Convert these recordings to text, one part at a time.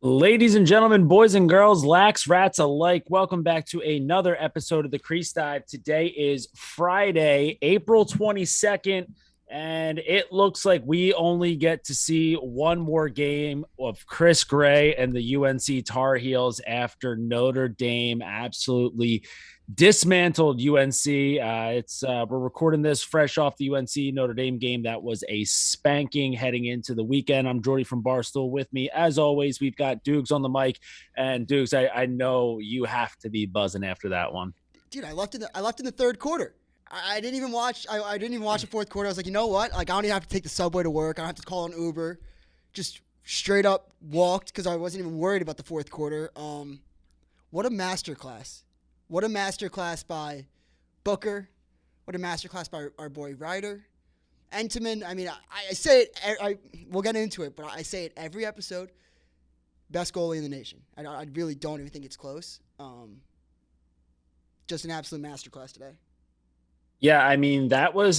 Ladies and gentlemen, boys and girls, lax rats alike, welcome back to another episode of the Crease Dive. Today is Friday, April 22nd, and it looks like we only get to see one more game of Chris Gray and the UNC Tar Heels after Notre Dame absolutely dismantled UNC. We're recording this fresh off the UNC Notre Dame game. That was a spanking heading into the weekend. I'm Jordie from Barstool. With me, as always, we've got Doogs on the mic. And Doogs, I know you have to be buzzing after that one. Dude, I left in the third quarter. I didn't even watch. I didn't even watch the fourth quarter. I was like, you know what? Like, I don't even have to take the subway to work. I don't have to call an Uber. Just straight up walked because I wasn't even worried about the fourth quarter. What a masterclass! What a masterclass by Booker. What a masterclass by our boy Ryder. Entenmann. I mean, I say it. We'll get into it, but I say it every episode. Best goalie in the nation. I really don't even think it's close. Just an absolute masterclass today. Yeah, I mean, that was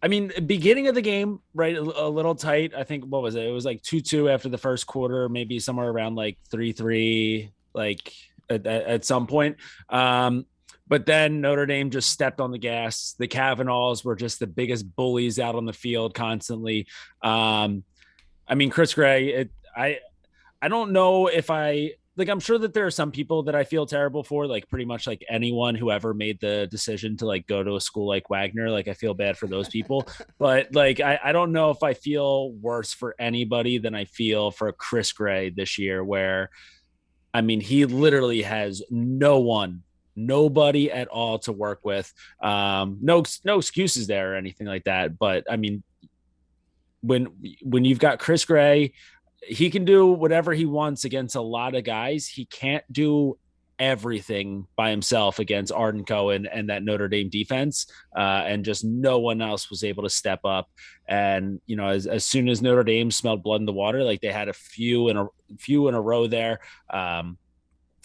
beginning of the game, right? A little tight. I think, what was it? It was like 2-2 after the first quarter, maybe somewhere around like 3-3, like at some point. But then Notre Dame just stepped on the gas. The Kavanaughs were just the biggest bullies out on the field constantly. Chris Gray, I don't know if I'm sure that there are some people that I feel terrible for, like pretty much like anyone who ever made the decision to like go to a school like Wagner. Like, I feel bad for those people, but like, I don't know if I feel worse for anybody than I feel for Chris Gray this year, where, I mean, he literally has nobody at all to work with. No excuses there or anything like that. But I mean, when you've got Chris Gray, he can do whatever he wants against a lot of guys. He can't do everything by himself against Arden Cohen and that Notre Dame defense. And just no one else was able to step up. And, you know, as soon as Notre Dame smelled blood in the water, like they had a few in a row there. I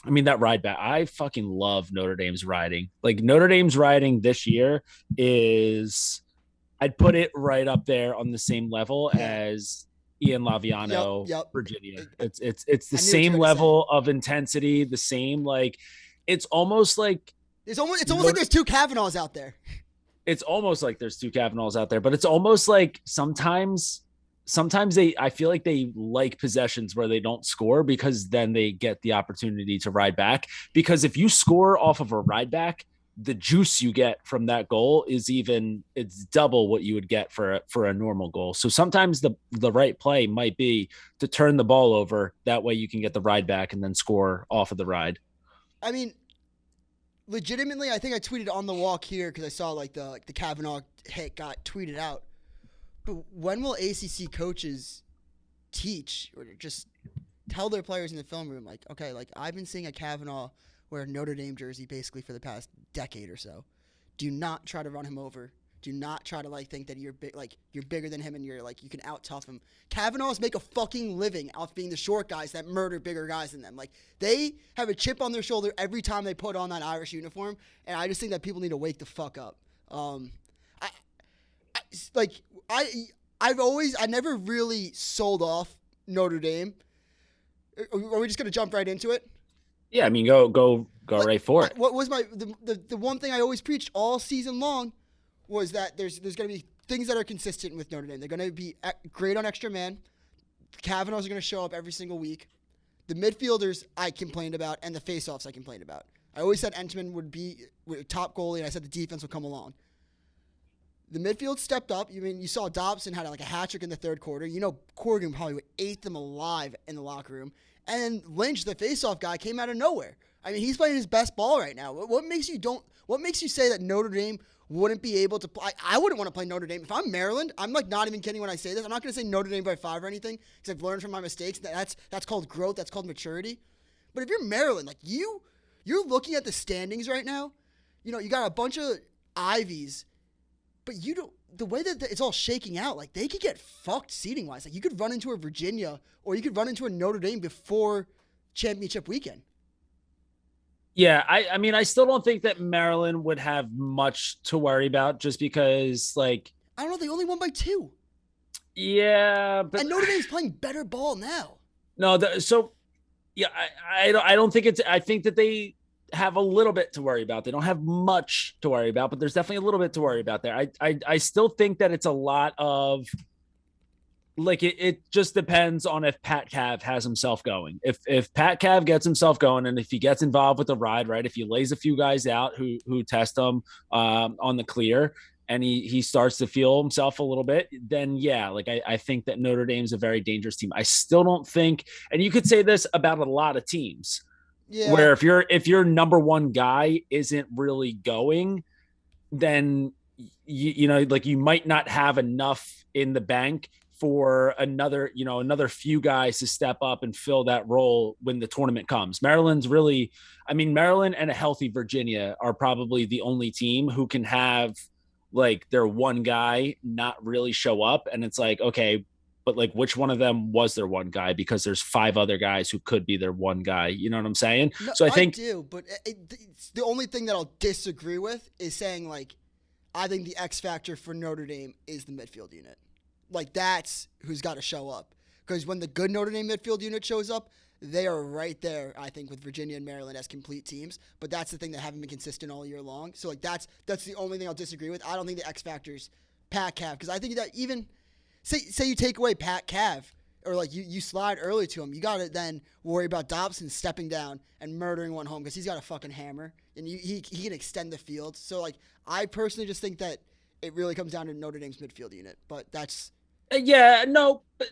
mean, that ride back, I fucking love Notre Dame's riding. Like, Notre Dame's riding this year I'd put it right up there on the same level as Ian Laviano, Yep. Virginia. It's the same level of intensity, the same, like, it's almost like like there's two Kavanaughs out there. It's almost like there's two Kavanaughs out there, but it's almost like sometimes I feel like they like possessions where they don't score, because then they get the opportunity to ride back. Because if you score off of a ride back, the juice you get from that goal it's double what you would get for a normal goal. So sometimes the right play might be to turn the ball over. That way you can get the ride back and then score off of the ride. I mean, legitimately, I think I tweeted on the walk here because I saw like the Kavanaugh hit got tweeted out. But when will ACC coaches teach or just tell their players in the film room, like, okay, like, I've been seeing a Kavanaugh wear a Notre Dame jersey basically for the past decade or so. Do not try to run him over. Do not try to like think that you're bigger than him and you're like you can out tough him. Kavanaughs make a fucking living off being the short guys that murder bigger guys than them. Like, they have a chip on their shoulder every time they put on that Irish uniform, and I just think that people need to wake the fuck up. I never really sold off Notre Dame. Are we just gonna jump right into it? Yeah, I mean, go right for it. What was the one thing I always preached all season long was that there's going to be things that are consistent with Notre Dame. They're going to be great on extra man. The Kavanaughs are going to show up every single week. The midfielders I complained about, and the faceoffs I complained about. I always said Entenmann would be top goalie, and I said the defense would come along. The midfield stepped up. You saw Dobson had like a hat trick in the third quarter. You know, Corrigan probably ate them alive in the locker room. And then Lynch, the faceoff guy, came out of nowhere. I mean, he's playing his best ball right now. What makes you say that Notre Dame wouldn't be able to play? I wouldn't want to play Notre Dame. If I'm Maryland, I'm like not even kidding when I say this. I'm not going to say Notre Dame by 5 or anything, because I've learned from my mistakes. That's called growth. That's called maturity. But if you're Maryland, like you're looking at the standings right now. You know, you got a bunch of Ivies, but you don't. The way that it's all shaking out, like, they could get fucked seating wise. Like, you could run into a Virginia or you could run into a Notre Dame before championship weekend. Yeah, I mean, I still don't think that Maryland would have much to worry about, just because, like, I don't know, they only won by 2. Yeah, but and Notre Dame's playing better ball now. No, so yeah, I don't think it's. I think that they have a little bit to worry about. They don't have much to worry about, but there's definitely a little bit to worry about there. I still think that it's a lot of like it just depends on if Pat Cav has himself going. If Pat Cav gets himself going, and if he gets involved with the ride, right? If he lays a few guys out who test him on the clear, and he starts to feel himself a little bit, then yeah, like I think that Notre Dame's a very dangerous team. I still don't think, and you could say this about a lot of teams, Yeah, where if your number one guy isn't really going, then like you might not have enough in the bank for another few guys to step up and fill that role when the tournament comes. Maryland's really, I mean, Maryland and a healthy Virginia are probably the only team who can have like their one guy not really show up, and it's like, okay, but like which one of them was their one guy, because there's five other guys who could be their one guy, you know what I'm saying? no, So I I think do, but it's the only thing that I'll disagree with is saying like I think the X factor for Notre Dame is the midfield unit. Like that's who's got to show up. Because when the good Notre Dame midfield unit shows up, they are right there, I think, with Virginia and Maryland as complete teams. But that's the thing that haven't been consistent all year long. So like that's the only thing I'll disagree with. I don't think the X factor's Pat Cav. Because I think that even say you take away Pat Cav, or like you slide early to him, you got to then worry about Dobson stepping down and murdering one home because he's got a fucking hammer and he can extend the field. So like I personally just think that it really comes down to Notre Dame's midfield unit. But that's yeah, no, but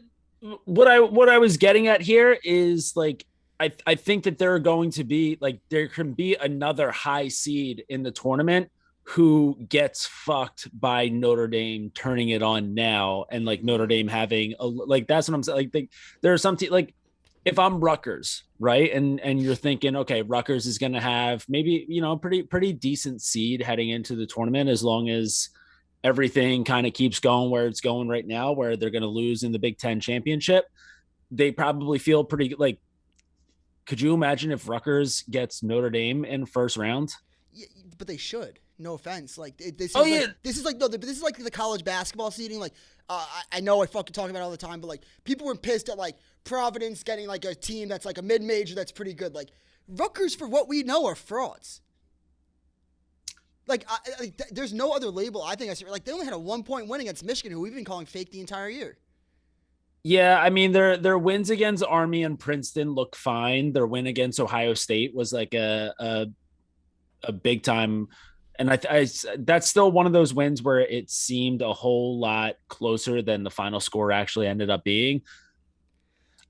what I was getting at here is like I think that there are going to be like there can be another high seed in the tournament who gets fucked by Notre Dame turning it on now, and like Notre Dame having a like that's what I'm saying. Like there are some like if I'm Rutgers, right, and you're thinking, okay, Rutgers is going to have maybe pretty decent seed heading into the tournament as long as everything kind of keeps going where it's going right now, where they're going to lose in the Big Ten championship. They probably feel pretty like. Could you imagine if Rutgers gets Notre Dame in first round? yeah, but they should. No offense. Like Oh yeah, this is like no, this is like the college basketball seeding. Like I know I fucking talk about it all the time, but like people were pissed at like Providence getting like a team that's like a mid major that's pretty good. Like Rutgers, for what we know, are frauds. There's no other label I think I see. Like they only had a 1 point win against Michigan, who we've been calling fake the entire year. yeah. I mean, their wins against Army and Princeton look fine. Their win against Ohio State was like a big time, and that's still one of those wins where it seemed a whole lot closer than the final score actually ended up being.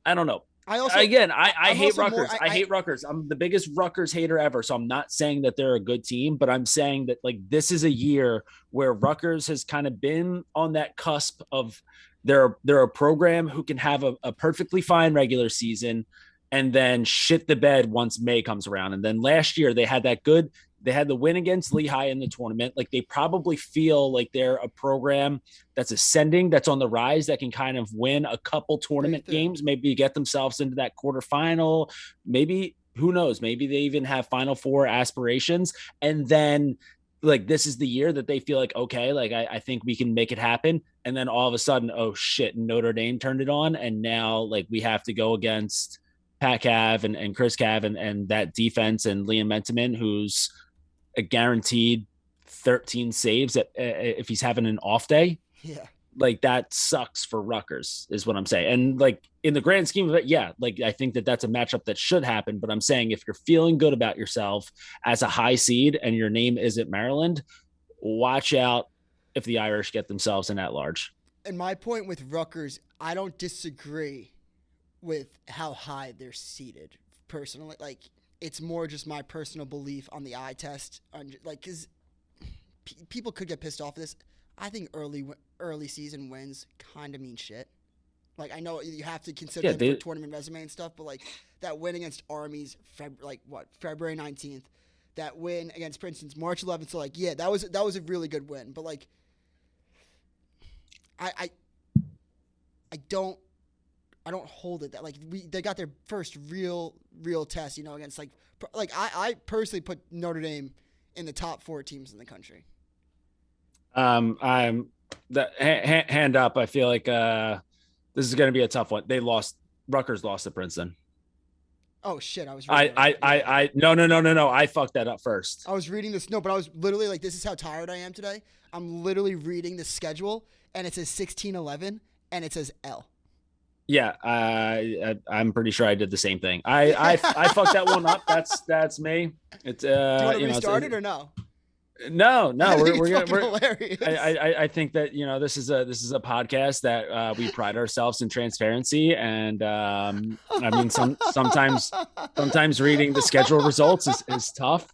I don't know. I also Again, I I'm hate also more Rutgers. I hate Rutgers. I'm the biggest Rutgers hater ever. So I'm not saying that they're a good team, but I'm saying that like this is a year where Rutgers has kind of been on that cusp of they're a program who can have a perfectly fine regular season and then shit the bed once May comes around. And then last year they had the win against Lehigh in the tournament. Like they probably feel like they're a program that's ascending, that's on the rise, that can kind of win a couple tournament games, maybe get themselves into that quarterfinal, maybe who knows, maybe they even have Final Four aspirations. And then like this is the year that they feel like, okay, like I think we can make it happen. And then all of a sudden, oh shit, Notre Dame turned it on. And now like we have to go against Pat Cav and Chris Cav and that defense and Liam Mentiman, who's a guaranteed 13 saves if he's having an off day. yeah. Like that sucks for Rutgers is what I'm saying. And like in the grand scheme of it, yeah, like I think that that's a matchup that should happen. But I'm saying if you're feeling good about yourself as a high seed and your name isn't Maryland, watch out if the Irish get themselves in at large. And my point with Rutgers, I don't disagree with how high they're seated personally. Like it's more just my personal belief on the eye test. Like because people could get pissed off at this. I think early season wins kind of mean shit. Like I know you have to consider them for tournament resume and stuff, but like that win against Army's February 19th, that win against Princeton's March 11th. So like yeah, that was a really good win. But like I don't hold it that like they got their first real test, against like I personally put Notre Dame in the top 4 teams in the country. I'm the hand up. I feel like this is going to be a tough one. They lost Rutgers lost to Princeton. Oh shit, I was reading. No. I fucked that up first. I was reading this. No, but I was literally like, this is how tired I am today. I'm literally reading the schedule, and it says 16-11, and it says L. Yeah, I'm pretty sure I did the same thing. I fucked that one up. That's me. It's Do you want to restart it or no? No, we're hilarious. I think that this is a podcast that we pride ourselves in transparency, and I mean sometimes reading the schedule results is tough.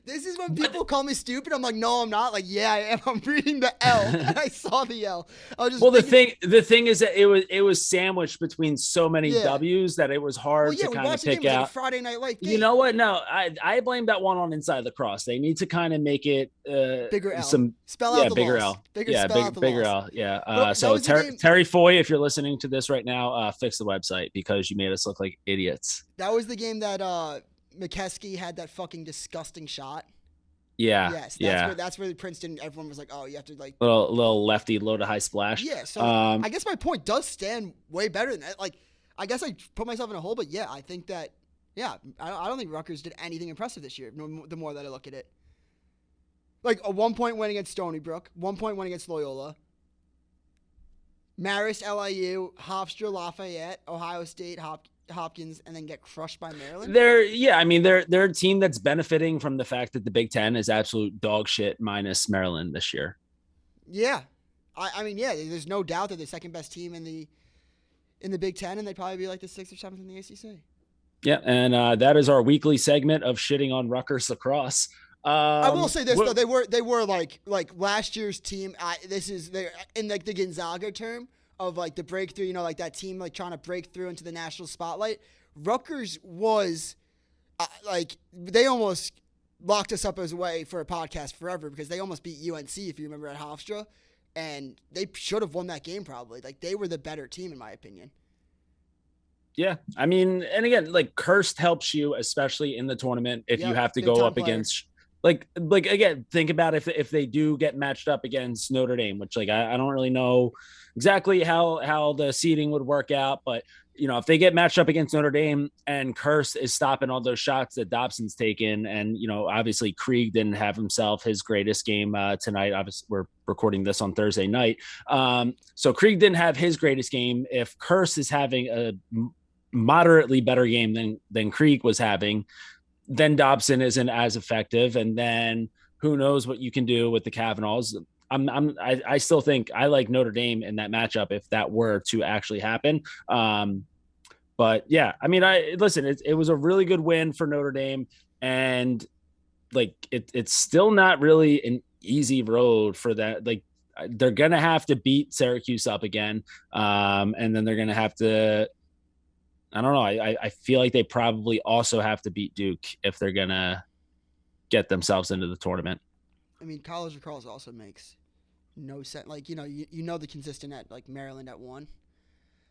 This is when people call me stupid. I'm like, no, I'm not. Like, yeah, I am. I'm reading the L, and I saw the L. I was just well, the thing is that it was sandwiched between so many W's that it was hard to kind of pick out. Like Friday Night Light game. You know what? No, I blame that one on Inside Lacrosse. They need to kind of make it bigger L. Spell out the bigger loss. L. Bigger L. Yeah. So Terry Foy, if you're listening to this right now, fix the website because you made us look like idiots. That was the game that McKeskey had that fucking disgusting shot. Yeah. Yes. That's where Princeton. Everyone was like, "Oh, you have to like little lefty, low to high splash." Yeah. So I guess my point does stand way better than that. Like, I guess I put myself in a hole, but yeah, I think that. Yeah, I don't think Rutgers did anything impressive this year. The more that I look at it, like a 1-point win against Stony Brook, 1-point win against Loyola, Marist, LIU, Hofstra, Lafayette, Ohio State, Hopkins, and then get crushed by Maryland. They're a team that's benefiting from the fact that the Big Ten is absolute dog shit minus Maryland this year. Yeah, I mean, yeah, there's no doubt that they're the second best team in the Big Ten, and they'd probably be like the 6th or 7th in the ACC. Yeah, and that is our weekly segment of shitting on Rutgers lacrosse. I will say this though, they were like last year's team. They're in like the Gonzaga term of like the breakthrough, like that team like trying to break through into the national spotlight. Rutgers was like they almost locked us up as a way for a podcast forever because they almost beat UNC if you remember at Hofstra, and they should have won that game probably. Like they were the better team in my opinion. Yeah, I mean, and again, like Cursed helps you especially in the tournament if you have to go up against. Like again, think about if they do get matched up against Notre Dame, which like I don't really know exactly how the seeding would work out, but if they get matched up against Notre Dame and Curse is stopping all those shots that Dobson's taken, and obviously Krieg didn't have himself his greatest game tonight. Obviously, we're recording this on Thursday night, so Krieg didn't have his greatest game. If Curse is having a moderately better game than Krieg was having, then Dobson isn't as effective, and then who knows what you can do with the Kavanaughs. I still think I like Notre Dame in that matchup if that were to actually happen. But yeah, I mean, it was a really good win for Notre Dame, and like it's still not really an easy road for that. Like they're gonna have to beat Syracuse up again, and then they're gonna have to. I don't know. I feel like they probably also have to beat Duke if they're going to get themselves into the tournament. I mean, college lacrosse also makes no sense. Like, the consistent at like Maryland at 1.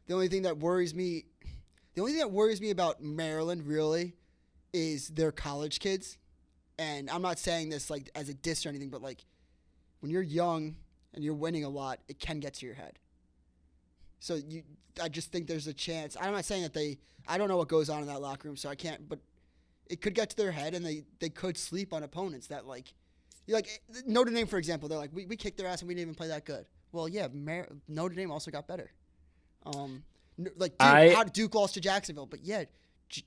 The only thing that worries me about Maryland really is their college kids. And I'm not saying this like as a diss or anything, but like when you're young and you're winning a lot, it can get to your head. So I just think there's a chance. I'm not saying that I don't know what goes on in that locker room, so I can't, but it could get to their head and they could sleep on opponents that like Notre Dame, for example, they're like, we kicked their ass and we didn't even play that good. Well, yeah, Notre Dame also got better. How Duke lost to Jacksonville, but yeah,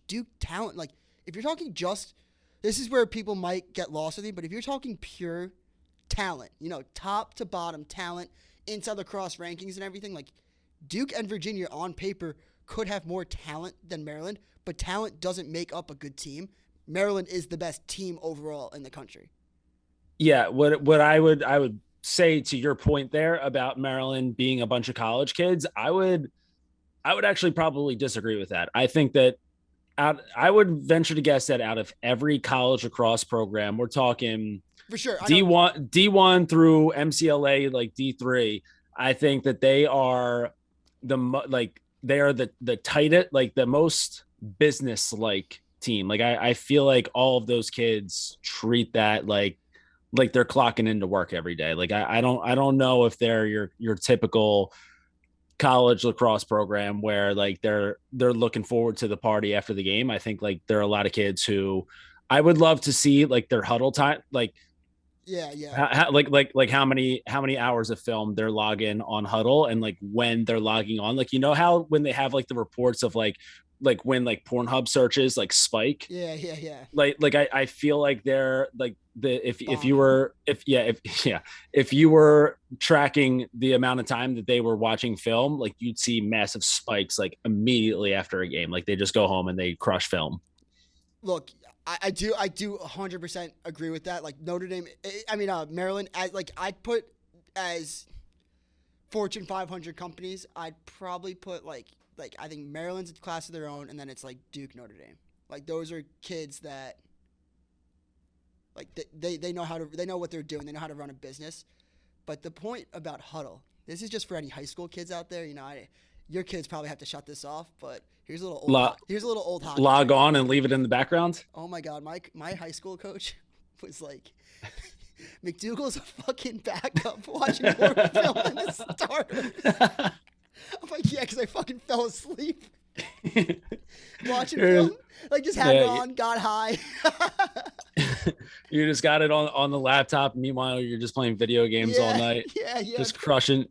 Duke talent, like if you're talking this is where people might get lost with me, but if you're talking pure talent, top to bottom talent, inside lacrosse rankings and everything, like Duke and Virginia on paper could have more talent than Maryland, but talent doesn't make up a good team. Maryland is the best team overall in the country. Yeah, what I would say to your point there about Maryland being a bunch of college kids, I would actually probably disagree with that. I think that I would venture to guess that out of every college lacrosse program, we're talking for sure D1 through MCLA like D3. I think that they are the tightest, like the most business like team. Like I feel like all of those kids treat that like they're clocking into work every day. Like I don't know if they're your typical college lacrosse program where like they're looking forward to the party after the game. I think like there are a lot of kids who I would love to see like their huddle time, like Yeah, yeah. like how many hours of film they're logging on huddle and like when they're logging on, like you know how when they have like the reports of like when like Pornhub searches like spike, Yeah, yeah, yeah. like I feel like they're like the if you Bombing. were if yeah if yeah if you were tracking the amount of time that they were watching film, like you'd see massive spikes like immediately after a game, like they just go home and they crush film. Look, I do 100% agree with that. Like Notre Dame, I mean Maryland, as like I'd put as Fortune 500 companies, I'd probably put like I think Maryland's a class of their own, and then it's like Duke, Notre Dame. Like those are kids that like they know how to they know what they're doing. They know how to run a business. But the point about huddle, this is just for any high school kids out there. You know, your kids probably have to shut this off. But Lo- here's a little old hockey Log trivia. on and leave it in the background. Oh my god, my high school coach was like, McDougal's a fucking backup watching more film than the starters. I'm like, yeah, because I fucking fell asleep watching film. Like, just had it Yeah, on, got high. you just got it on the laptop. Meanwhile, you're just playing video games all Yeah, night, yeah, yeah. just crushing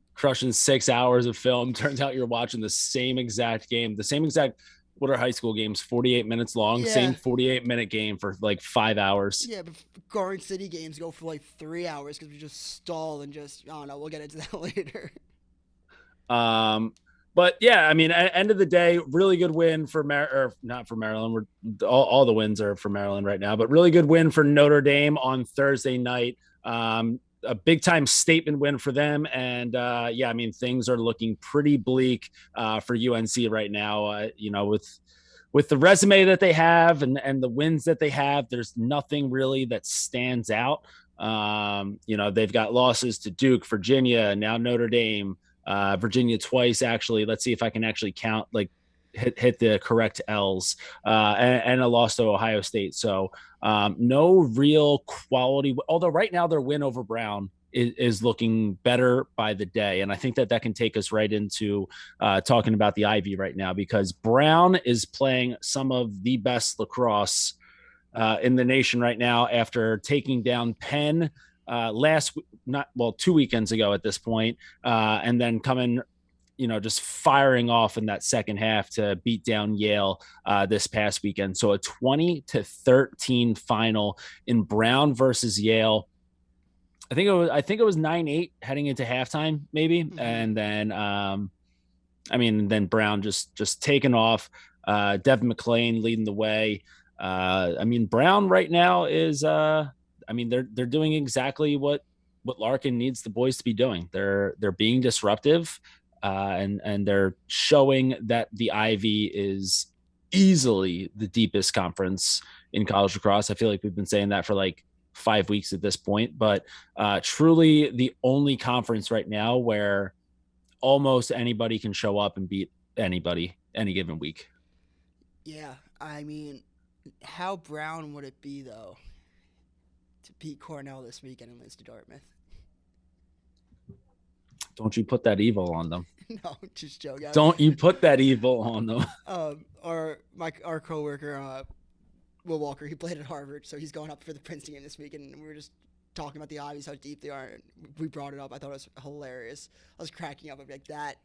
6 hours of film. Turns out you're watching the same exact game, the same exact. What are high school games? 48 minutes long. Yeah. Same 48-minute game for like 5 hours. Yeah, but Garden City games go for like 3 hours because we just stall and just, I don't know, we'll get into that later. Um, but yeah, I mean, at end of the day, really good win for or not for Maryland. We're all the wins are for Maryland right now, but really good win for Notre Dame on Thursday night. A big time statement win for them, and yeah, I mean things are looking pretty bleak for UNC right now. You know, with the resume that they have and the wins that they have, there's nothing really that stands out. You know, they've got losses to Duke, Virginia, now Notre Dame, Virginia twice actually. Let's see if I can actually count like hit the correct L's, and a loss to Ohio State. So no real quality. Although right now their win over Brown is looking better by the day, and I think that that can take us right into talking about the Ivy right now because Brown is playing some of the best lacrosse in the nation right now after taking down Penn last not well 2 weekends ago at this point, and then coming just firing off in that second half to beat down Yale this past weekend. So a 20-13 final in Brown versus Yale. I think it was 9-8 heading into halftime, maybe. Mm-hmm. And then then Brown just taking off. Devin McClain leading the way. Brown right now is they're doing exactly what Larkin needs the boys to be doing. They're being disruptive, and they're showing that the Ivy is easily the deepest conference in college lacrosse. I feel like we've been saying that for like 5 weeks at this point, but truly the only conference right now where almost anybody can show up and beat anybody any given week. Yeah, I mean, how brown would it be, though, to beat Cornell this weekend and lose to Dartmouth? Don't you put that evil on them. No, just joking. Don't you put that evil on them. Our coworker, Will Walker, he played at Harvard, so he's going up for the Princeton game this week, and we were just talking about the Ivies, how deep they are, and we brought it up. I thought it was hilarious. I was cracking up. I'd be like, that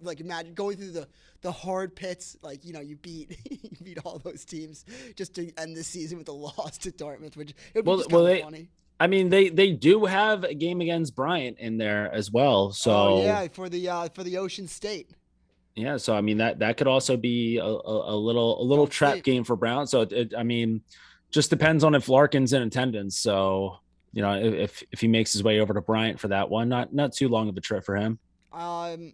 like, imagine going through the hard pits, like, you beat you beat all those teams just to end the season with a loss to Dartmouth, which it would be just kind of funny. I mean, they do have a game against Bryant in there as well. So oh yeah, for the Ocean State. Yeah, so I mean that could also be a little trap game for Brown. So just depends on if Larkin's in attendance. So if he makes his way over to Bryant for that one, not too long of a trip for him. And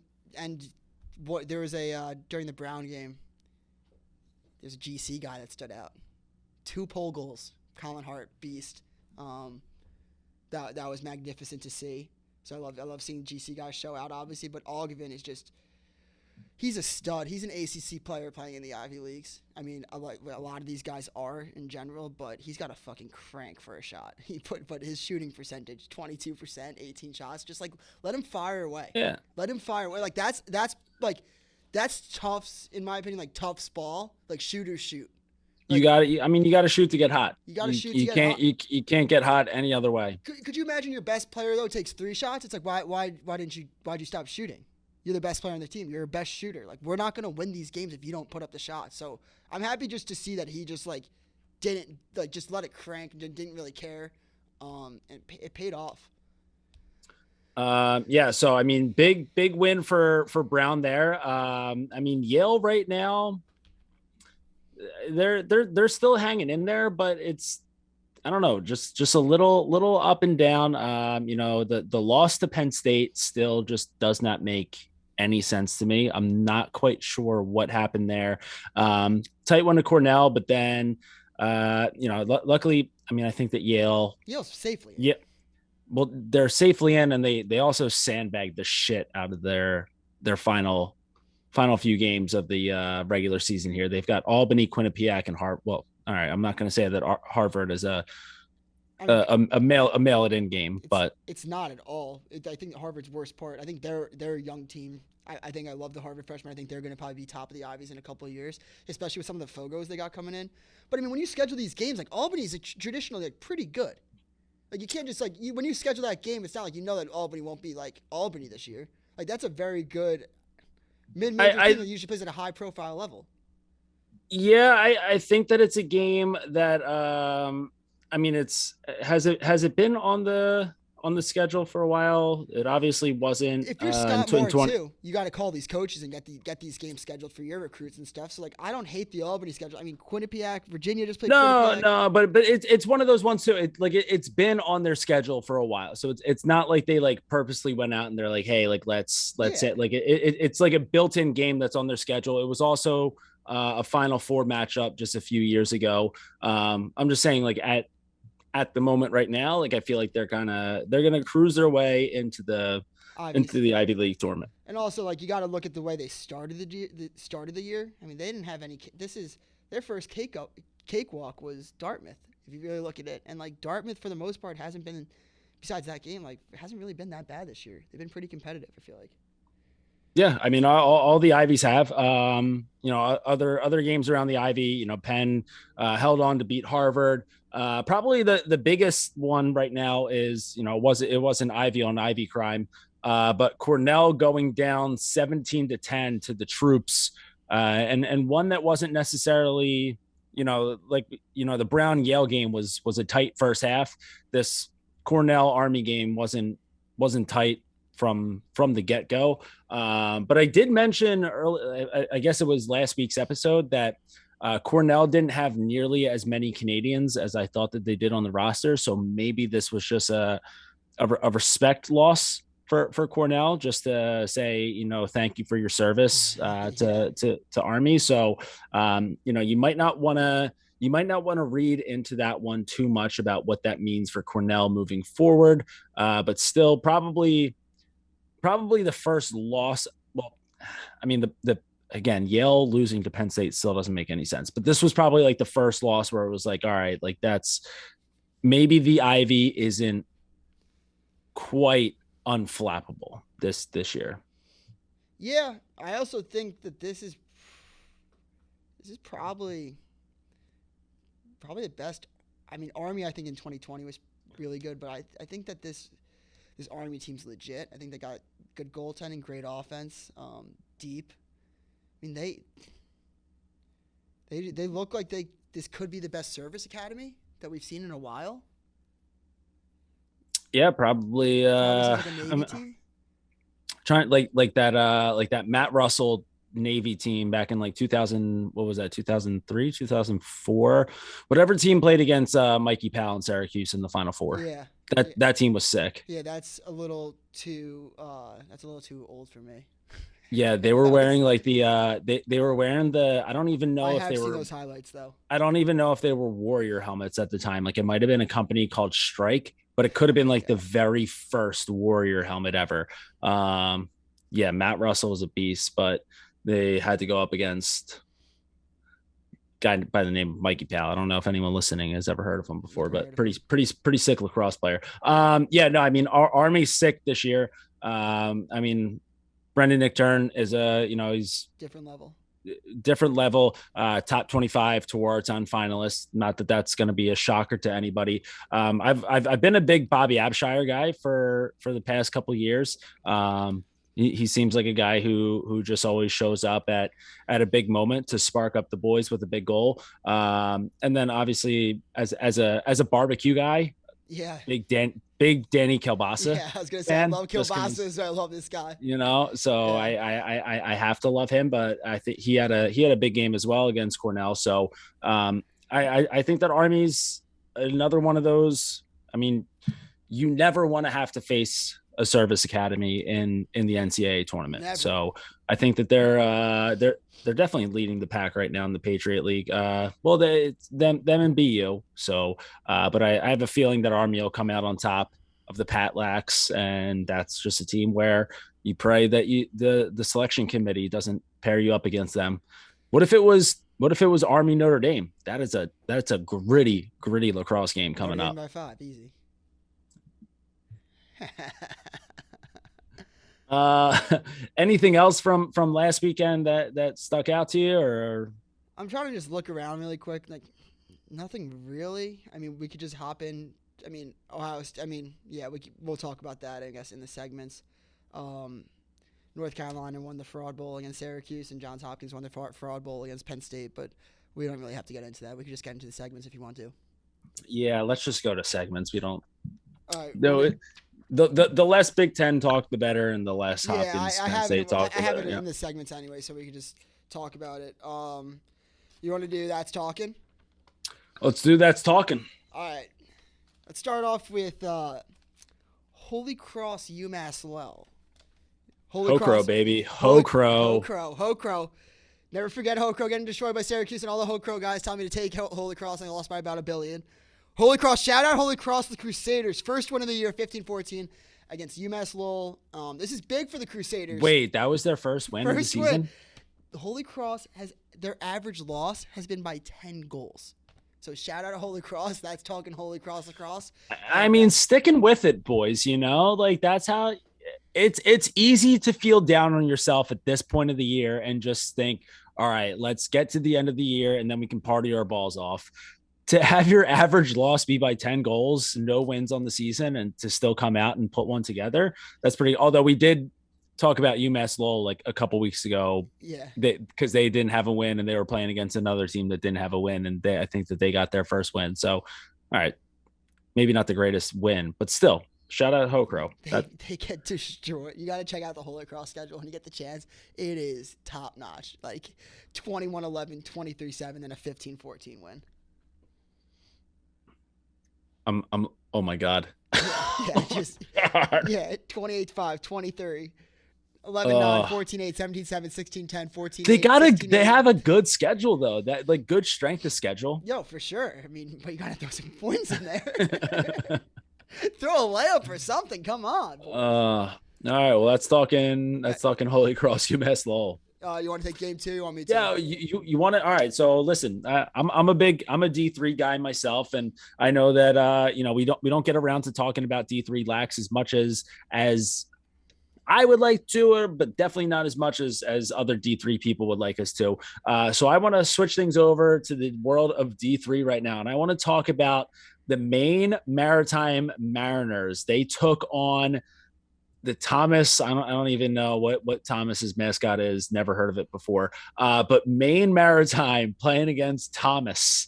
what there was a during the Brown game, there's a GC guy that stood out. 2 pole goals. Colin Hart, beast. That was magnificent to see. So I love seeing GC guys show out, obviously, but Ogden is just He's a stud. He's an ACC player playing in the Ivy Leagues. I mean, a lot of these guys are in general, but he's got a fucking crank for a shot. But his shooting percentage, 22%, 18 shots. Just like let him fire away. Yeah. Let him fire away. Like that's Tufts, in my opinion, like Tufts ball. Like shooters shoot. You Like got to, I mean, you got to shoot to get hot. you got to shoot to You get can't, hot. you can't get hot any other way. Could you imagine your best player though takes 3 shots? It's like why'd you stop shooting? You're the best player on the team. You're a best shooter. Like we're not gonna win these games if you don't put up the shots. So I'm happy just to see that he just like didn't like just let it crank and didn't really care. And it paid off. Yeah. So I mean, big win for Brown there. I mean, Yale right now, they're still hanging in there, but it's, I don't know, just a little up and down. You know, the loss to Penn State still just does not make any sense to me. I'm not quite sure what happened there. Tight one to Cornell, but then you know, luckily, I mean, I think that Yale's safely. yeah, well, they're safely in, and they also sandbagged the shit out of their final few games of the regular season here. They've got Albany, Quinnipiac, and Harvard. Well, all right, I'm not going to say that Harvard is I mean, a mail it in game, but it's not at all. I think Harvard's worst part. I think they're a young team. I think I love the Harvard freshmen. I think they're going to probably be top of the Ivies in a couple of years, especially with some of the Fogos they got coming in. But I mean, when you schedule these games, like Albany's traditionally like pretty good. Like you can't just like when you schedule that game, it's not like you know that Albany won't be like Albany this year. Like that's a very good mid-major team that usually plays at a high-profile level. yeah, I think that it's a game that I mean, has it been on the schedule for a while? It obviously wasn't. If you're Scott Moore too, you got to call these coaches and get these games scheduled for your recruits and stuff. So like, I don't hate the Albany schedule. I mean, Quinnipiac, Virginia just played. No, Quinnipiac. no, but it's one of those ones too. It's been on their schedule for a while, so it's not like they like purposely went out and they're like, hey, like let's Yeah. it like it's like a built-in game that's on their schedule. It was also a Final Four matchup just a few years ago. I'm just saying, like at the moment right now, like I feel like they're gonna cruise their way into the Obviously. Ivy League tournament. And also, like, you got to look at the way they started the year. I mean, they didn't have any. This is their first cakewalk was Dartmouth. If you really look at it, and like Dartmouth for the most part hasn't been, besides that game, like it hasn't really been that bad this year. They've been pretty competitive. I feel like. Yeah, I mean, all the Ivies have. You know, other games around the Ivy. You know, Penn held on to beat Harvard. Probably the biggest one right now is, you know, it was an Ivy on Ivy crime, but Cornell going down 17-10 to the Troops, and one that wasn't necessarily, you know, like, you know, the Brown Yale game was a tight first half. This Cornell Army game wasn't tight from the get-go. But I did mention early, I guess it was last week's episode, that Cornell didn't have nearly as many Canadians as I thought that they did on the roster. So maybe this was just a respect loss for Cornell, just to say, you know, thank you for your service to Army. So you know, you might not want to read into that one too much about what that means for Cornell moving forward. But still, probably the first loss. Well, I mean, the again, Yale losing to Penn State still doesn't make any sense, but this was probably like the first loss where it was like, all right, like that's maybe the Ivy isn't quite unflappable this year. Yeah, I also think that this is probably the best. I mean, Army, I think in 2020 was really good, but I think that this Army team's legit. I think they got good goaltending, great offense, deep. I mean, they look like this could be the best service academy that we've seen in a while. Yeah, probably. Like a Navy team. Trying like that Matt Russell Navy team back in like 2000. What was that? 2003, 2004. Whatever team played against Mikey Powell in Syracuse in the Final Four. Yeah. That team was sick. Yeah, that's a little too old for me. Yeah, they were wearing like they were wearing the, I don't even know if they were, those highlights though. I don't even know if they were Warrior helmets at the time. Like it might have been a company called Strike, but it could have been like the very first Warrior helmet ever. Yeah, Matt Russell is a beast, but they had to go up against a guy by the name of Mikey Powell. I don't know if anyone listening has ever heard of him before, Never but heard of him. pretty sick lacrosse player. Yeah, no, I mean our Army's sick this year. I mean Brendan Nichtern is he's Different level. different level, top 25 Tewaaraton finalist. Not that that's going to be a shocker to anybody. I've been a big Bobby Abshire guy for the past couple of years. He seems like a guy who just always shows up at a big moment to spark up the boys with a big goal. And then obviously as a barbecue guy, Yeah. big Danny Kelbasa Yeah, I was gonna say I fan. love Kilbasa, so I love this guy. So Yeah. I have to love him, but I think he had a big game as well against Cornell. So I think that Army's another one of those. I mean, you never want to have to face a service academy in the NCAA tournament. Never. So I think that they're definitely leading the pack right now in the Patriot League. Well, it's them and BU. So, but I have a feeling that Army will come out on top of the Pat Lax, and that's just a team where you pray that the selection committee doesn't pair you up against them. What if it was Army Notre Dame? That's a gritty lacrosse game Notre coming Dame up. by 5, easy. Uh, anything else from last weekend that stuck out to you, or I'm trying to just look around really quick. Like, nothing really. I mean, we could just hop in. I mean, Ohio. I mean, yeah, we'll talk about that, I guess, in the segments. Um, North Carolina won the Fraud Bowl against Syracuse, and Johns Hopkins won the Fraud Bowl against Penn State. But we don't really have to get into that. We could just get into the segments if you want to. yeah, let's just go to segments. We don't All right. no it, the less Big Ten talk, the better, and the less Yeah, Hopkins I Penn have State it. talk, I the have better. it Yeah. in the segments anyway, so we could just talk about it. You want to do that's talking? Let's do that's talking. All right. Let's start off with Holy Cross UMass Lowell. Holy Hokro, Cross. baby. Hokro. Hokro. Never forget Hokro getting destroyed by Syracuse, and all the Hokro guys telling me to take Holy Cross, and they lost by about $1 billion. Holy Cross, shout out Holy Cross, the Crusaders. First win of the year, 15-14 against UMass Lowell. This is big for the Crusaders. Wait, that was their first win of the First season? win. The Holy Cross their average loss has been by 10 goals. So shout out to Holy Cross. That's talking Holy Cross across. I mean, sticking with it, boys, like that's how it's easy to feel down on yourself at this point of the year and just think, all right, let's get to the end of the year and then we can party our balls off. To have your average loss be by 10 goals, no wins on the season, and to still come out and put one together, that's pretty. Although we did talk about UMass Lowell like a couple weeks ago, Yeah. because they didn't have a win and they were playing against another team that didn't have a win, and I think that they got their first win. So, all right, maybe not the greatest win, but still, shout out Hokro. They get destroyed. You got to check out the Holy Cross schedule when you get the chance. It is top notch. Like 21-11, 23-7, and a 15-14 win. Oh my God. Yeah, just yeah, 28-5, 23. 11-9, 14-8, 17-7, 16-10, 14-8. They have a good schedule though. That like good strength of schedule. Yo, for sure. I mean, but you gotta throw some points in there. Throw a layup or something. Come on. All right. Well, that's talking Holy Cross UMass Lowell. You want to take game 2? You want me to? Yeah, you want to. All right. So listen, I'm a D3 guy myself, and I know that we don't get around to talking about D3 lax as much as I would like to, but definitely not as much as other D3 people would like us to. So I want to switch things over to the world of D3 right now, and I want to talk about the Maine Maritime Mariners. They took on the Thomas. I don't even know what Thomas's mascot is. Never heard of it before. But Maine Maritime playing against Thomas.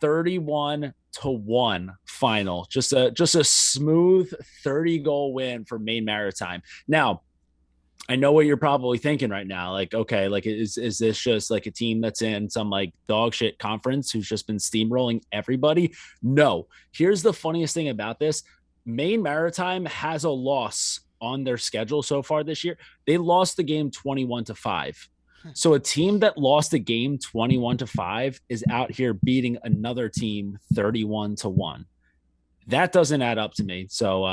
31-1 final. Just a smooth 30-goal win for Maine Maritime. Now, I know what you're probably thinking right now. Like, okay, like is this just like a team that's in some like dog shit conference who's just been steamrolling everybody? No. Here's the funniest thing about this. Maine Maritime has a loss on their schedule so far this year. They lost the game 21-5. So a team that lost a game 21-5 is out here beating another team 31-1. That doesn't add up to me. So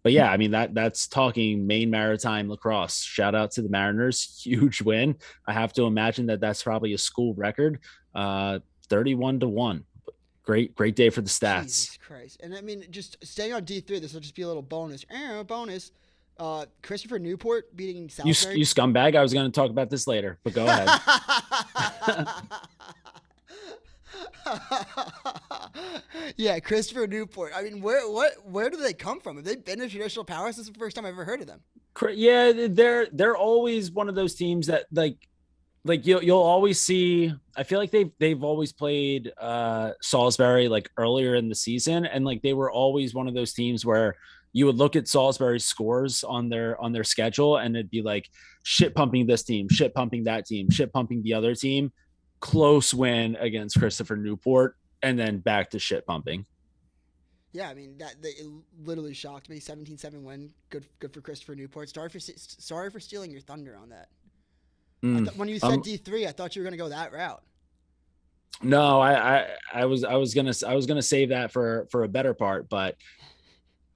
but yeah, I mean that's talking Maine Maritime lacrosse. Shout out to the Mariners, huge win. I have to imagine that that's probably a school record. 31-1. Great day for the stats. Jesus Christ. And I mean, just staying on D3, this will just be a little bonus. Bonus. Christopher Newport beating You Salisbury. scumbag. I was going to talk about this later, but go ahead. Yeah, Christopher Newport. I mean, where do they come from? Have they been a traditional powerhouse? This is the first time I've ever heard of them. Yeah, they're always one of those teams that like you'll always see. I feel like they've always played Salisbury like earlier in the season, and like they were always one of those teams where you would look at Salisbury's scores on their schedule, and it'd be like shit pumping this team, shit pumping that team, shit pumping the other team. Close win against Christopher Newport, and then back to shit pumping. Yeah, I mean it literally shocked me. 17-7 win. Good for Christopher Newport. Sorry for stealing your thunder on that. When you said D3, I thought you were gonna go that route. No, I was gonna save that for a better part, but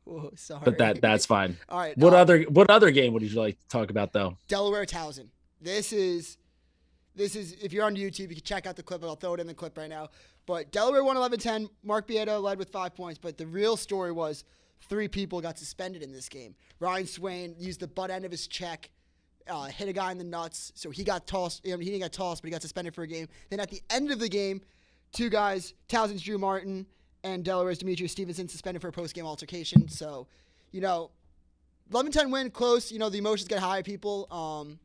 Oh, sorry. that's fine. All right. What other game would you like to talk about though? Delaware Towson. This is if you're on YouTube, you can check out the clip. I'll throw it in the clip right now. But Delaware won 11-10. Mark Bieta led with 5 points. But the real story was 3 people got suspended in this game. Ryan Swain used the butt end of his check, hit a guy in the nuts. So he got tossed. He didn't get tossed, but he got suspended for a game. Then at the end of the game, 2 guys, Towson's Drew Martin and Delaware's Demetrius Stevenson, suspended for a post-game altercation. So, 11-10 win, close. The emotions get high, people.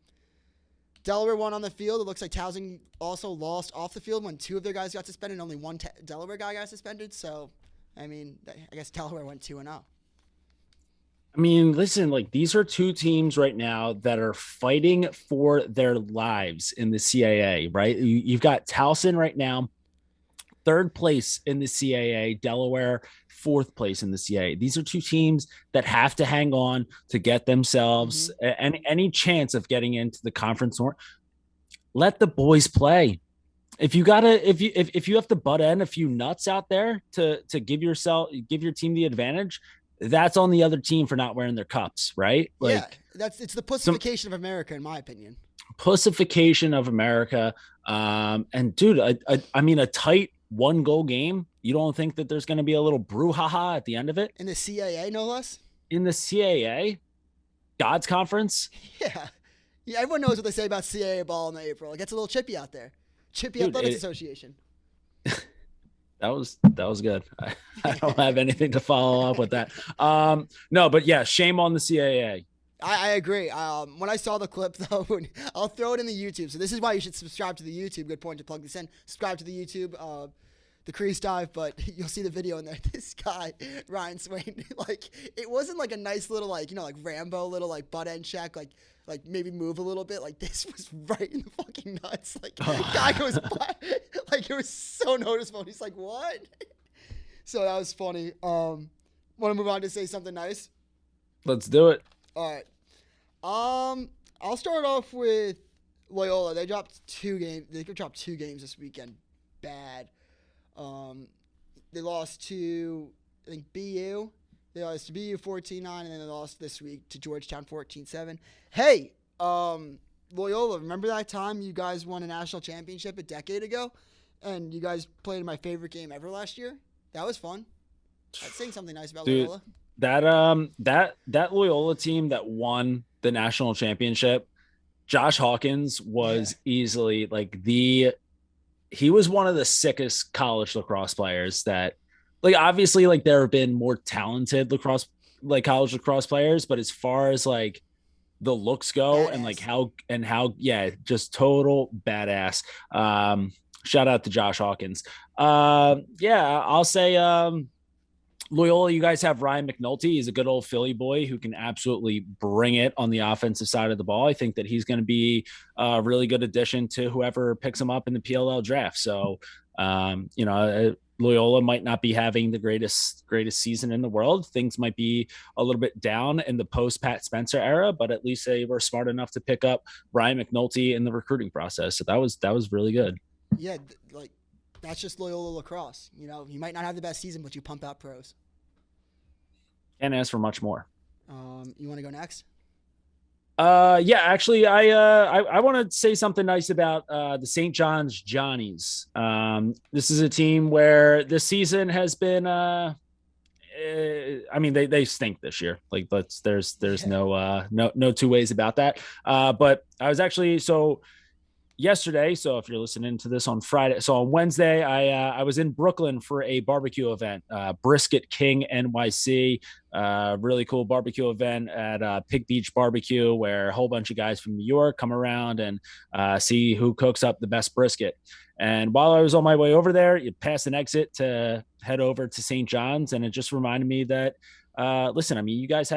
Delaware won on the field. It looks like Towson also lost off the field when 2 of their guys got suspended and only 1 Delaware guy got suspended. So, I mean, I guess Delaware went 2-0. I mean, listen, like these are 2 teams right now that are fighting for their lives in the CAA, right? You've got Towson right now, 3rd place in the CAA, Delaware 4th place in the CAA. These are 2 teams that have to hang on to get themselves any chance of getting into the conference. Let the boys play. If you have to butt in a few nuts out there to give your team the advantage, that's on the other team for not wearing their cups, right? Like, yeah, it's the pussification of America, in my opinion. Pussification of America. And dude, I mean, a tight 1-goal game. You don't think that there's going to be a little brouhaha at the end of it? In the CAA, no less? In the CAA? God's conference? Yeah. Yeah, everyone knows what they say about CAA ball in April. It gets a little chippy out there. Chippy Athletics Association. That was good. I don't have anything to follow up with that. No, but yeah, shame on the CAA. I agree. When I saw the clip, though, I'll throw it in the YouTube. So this is why you should subscribe to the YouTube. Good point to plug this in. Subscribe to the YouTube, the Crease dive, but you'll see the video in there. This guy, Ryan Swain, like it wasn't like a nice little like Rambo little like butt end check, like maybe move a little bit. Like this was right in the fucking nuts. Like guy goes like it was so noticeable. He's like, what? So that was funny. Want to move on to say something nice? Let's do it. All right. I'll start off with Loyola. They dropped 2 games. They could drop 2 games this weekend. Bad. They lost to, I think, BU. They lost to BU 14-9, and then they lost this week to Georgetown 14-7. Hey, Loyola, remember that time you guys won a national championship a decade ago? And you guys played in my favorite game ever last year? That was fun. That's saying something nice about Loyola. That Loyola team that won the national championship, Josh Hawkins was easily like he was one of the sickest college lacrosse players that, like, obviously, like there have been more talented college lacrosse players, but as far as like the looks go and like how just total badass. Shout out to Josh Hawkins. I'll say Loyola, you guys have Ryan McNulty. He's a good old Philly boy who can absolutely bring it on the offensive side of the ball. I think that he's going to be a really good addition to whoever picks him up in the PLL draft. So, Loyola might not be having the greatest season in the world. Things might be a little bit down in the post Pat Spencer era, but at least they were smart enough to pick up Ryan McNulty in the recruiting process. So that was really good. Yeah, like that's just Loyola lacrosse. You might not have the best season, but you pump out pros. Can't ask for much more. You want to go next? Yeah, actually, I want to say something nice about the St. John's Johnnies. This is a team where this season has been I mean, they stink this year. Like, but there's Yeah. no two ways about that. But I was actually yesterday. So if you're listening to this on Friday, so on Wednesday, I was in Brooklyn for a barbecue event, Brisket King NYC, really cool barbecue event at Pig Beach Barbecue, where a whole bunch of guys from New York come around and see who cooks up the best brisket. And while I was on my way over there, you pass an exit to head over to St. John's, and it just reminded me that, listen, I mean, you guys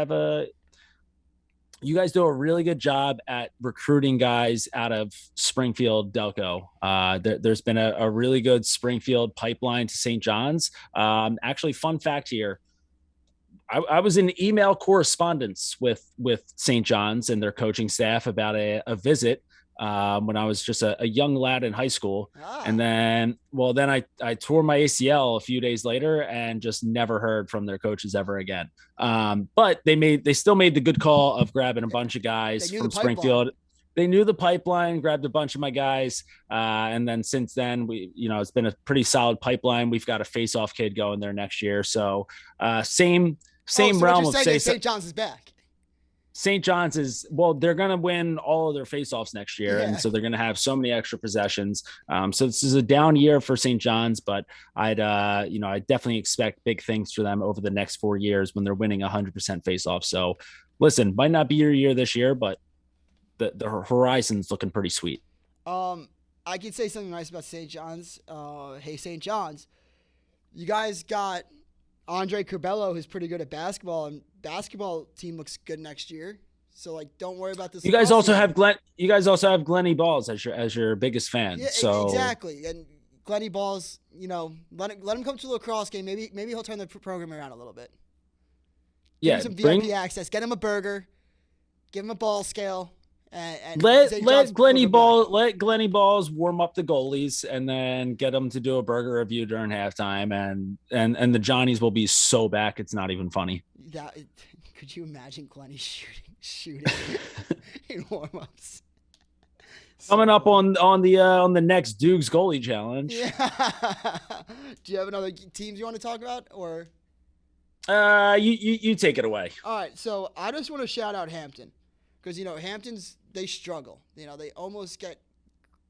do a really good job at recruiting guys out of Springfield Delco. There's been a really good Springfield pipeline to St. John's. Actually, fun fact here. I was in email correspondence with St. John's and their coaching staff about a visit when I was just a young lad in high school. Ah. And then I tore my ACL a few days later and just never heard from their coaches ever again. But they still made the good call of grabbing a bunch of They guys knew the from pipeline. Springfield. They knew the pipeline, grabbed a bunch of my guys. And then since then, it's been a pretty solid pipeline. We've got a face-off kid going there next year. So same Oh, same so what realm you're of saying say is St. John's is back. St. John's is, well, they're going to win all of their faceoffs next year. Yeah. And so they're going to have so many extra possessions. So this is a down year for St. John's, but I definitely expect big things for them over the next 4 years when they're winning 100% faceoffs. So listen, might not be your year this year, but the horizon's looking pretty sweet. Um, I could say something nice about St. John's. Hey, St. John's, you guys got Andre Curbelo, who's pretty good at basketball, and basketball team looks good next year. So like, don't worry about this. You guys also have Glenn. You guys also have Glenny Balls as your biggest fan. Yeah, So exactly. And Glenny Balls, let him come to a lacrosse game. Maybe he'll turn the program around a little bit. Give him yeah, some VIP access. Get him a burger. Give him a ball scale. And let St. John's Glenny will go back. Balls warm up the goalies and then get them to do a burger review during halftime, and the Johnnies will be so back it's not even funny. That, could you imagine Glenny shooting in warm-ups? Coming up on the next Doogs goalie challenge. Yeah. Do you have another teams you want to talk about, or? You take it away. All right, so I just want to shout out Hampton, because Hampton's, they struggle. They almost get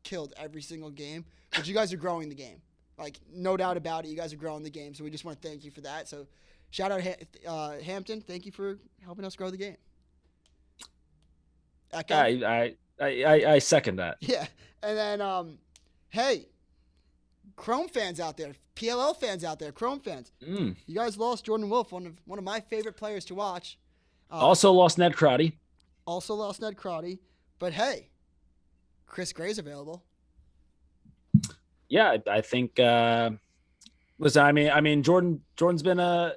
killed every single game, but you guys are growing the game. Like, no doubt about it, you guys are growing the game. So we just want to thank you for that. So shout out Hampton. Thank you for helping us grow the game. Echo? I second that. Yeah, and then hey, Chrome fans out there, PLL fans out there, Chrome fans. You guys lost Jordan Wolf, one of my favorite players to watch. Also lost Ned Crotty. Also lost Ned Crotty. But hey, Chris Gray's available. Yeah, I think. Listen, I mean, Jordan's been a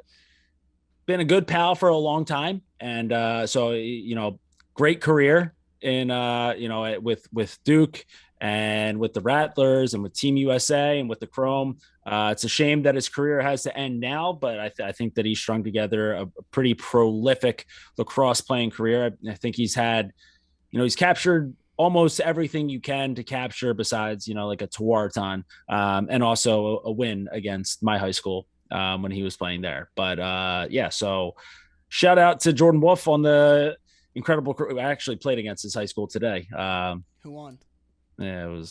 good pal for a long time, and so great career in with Duke and with the Rattlers and with Team USA and with the Chrome. It's a shame that his career has to end now, but I think that he's strung together a pretty prolific lacrosse playing career. I think he's had, he's captured almost everything you can to capture besides, like a Tewaaraton, and also a win against my high school when he was playing there. But yeah, so shout out to Jordan Wolf on the incredible career. I actually played against his high school today. Who won? Yeah,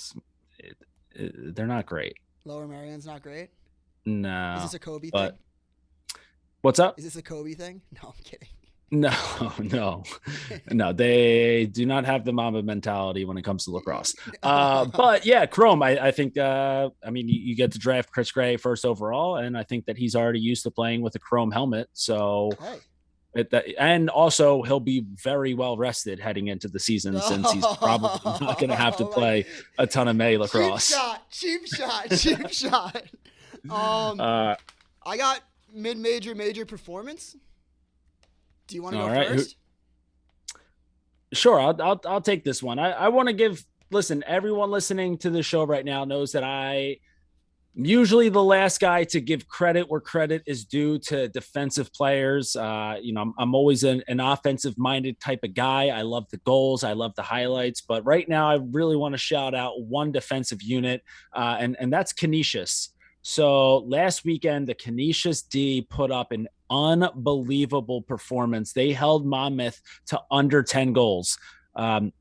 they're not great. Lower Marion's not great? No. Is this a Kobe thing? What's up? Is this a Kobe thing? No, I'm kidding. No, they do not have the Mamba mentality when it comes to lacrosse. But yeah, Chrome, I think, you get to draft Chris Gray first overall, and I think that he's already used to playing with a Chrome helmet. So, and also he'll be very well rested heading into the season since he's probably not going to have to play a ton of May lacrosse. Cheap shot. I got major performance. Do you want to go first? Sure, I'll take this one. I want to give. Listen, everyone listening to the show right now knows that I Usually the last guy to give credit where credit is due to defensive players. I'm always an offensive minded type of guy. I love the goals, I love the highlights, but right now I really want to shout out one defensive unit, and that's Canisius. So last weekend, the Canisius D put up an unbelievable performance. They held Monmouth to under 10 goals. Um,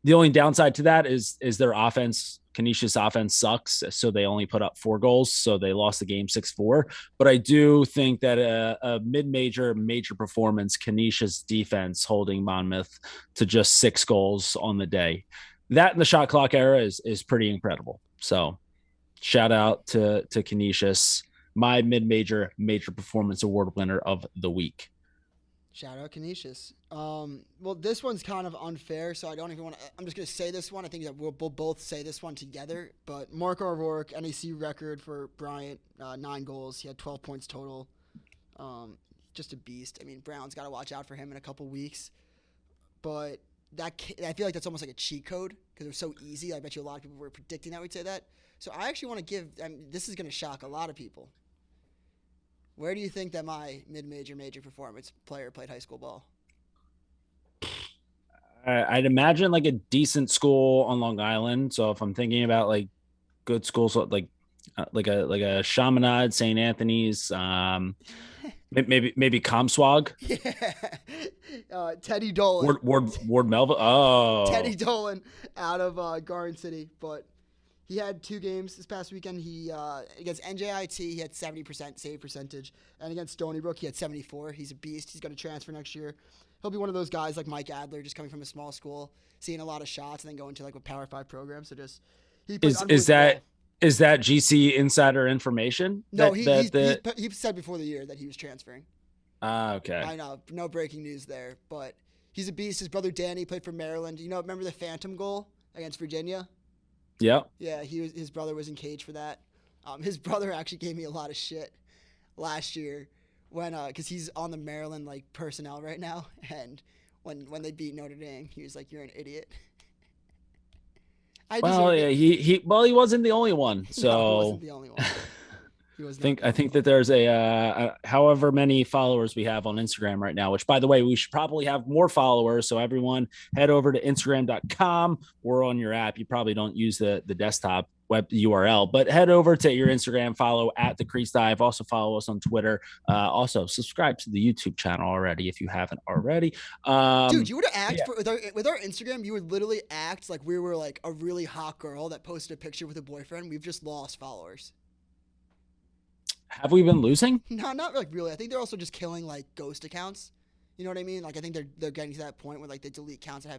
the only downside to that is their offense. Canisius offense sucks, so they only put up 4 goals, so they lost the game 6-4. But I do think that a mid-major major performance, Canisius defense holding Monmouth to just 6 goals on the day, that in the shot clock era is pretty incredible. So shout out to Canisius, my mid-major major performance award winner of the week. Shout out Canisius. Well, this one's kind of unfair, so I don't even want to. I'm just going to say this one. I think that we'll both say this one together. But Marco O'Rourke, NEC record for Bryant, 9 goals. He had 12 points total. Just a beast. I mean, Brown's got to watch out for him in a couple weeks. But I feel like that's almost like a cheat code because it was so easy. I bet you a lot of people were predicting that we'd say that. So I actually want to give. I mean, this is going to shock a lot of people. Where do you think that my mid-major major performance player played high school ball? I'd imagine like a decent school on Long Island. So if I'm thinking about like good schools, so like a Chaminade, St. Anthony's, maybe Comswag, Yeah. Teddy Dolan. Ward Melville. Oh, Teddy Dolan out of Garden City. But he had 2 games this past weekend. He against NJIT, he had 70% save percentage. And against Stony Brook, he had 74. He's a beast. He's going to transfer next year. He'll be one of those guys like Mike Adler, just coming from a small school, seeing a lot of shots, and then going to like a Power 5 program. So just he plays is unbelievable that ball. is that GC insider information? No, That he said before the year that he was transferring. okay. I know, no breaking news there, but he's a beast. His brother Danny played for Maryland. Remember the Phantom goal against Virginia? Yep. Yeah, his brother was in cage for that. His brother actually gave me a lot of shit last year when because he's on the Maryland like personnel right now, and when they beat Notre Dame, he was like, "You're an idiot." I Well, deserve yeah, it. he wasn't the only one. No, he wasn't So the only one. He was not think the I only think that one. there's however many followers we have on Instagram right now, which by the way, we should probably have more followers. So everyone head over to Instagram.com or on your app. You probably don't use the desktop web URL, but head over to your Instagram, follow at the Crease Dive. Also follow us on Twitter. Also subscribe to the YouTube channel already if you haven't already. Dude, you would have act Yeah. with our Instagram. You would literally act like we were like a really hot girl that posted a picture with a boyfriend. We've just lost followers. Have we been losing? No, not like really. I think they're also just killing like ghost accounts. You know what I mean? Like I think they're getting to that point where like they delete accounts that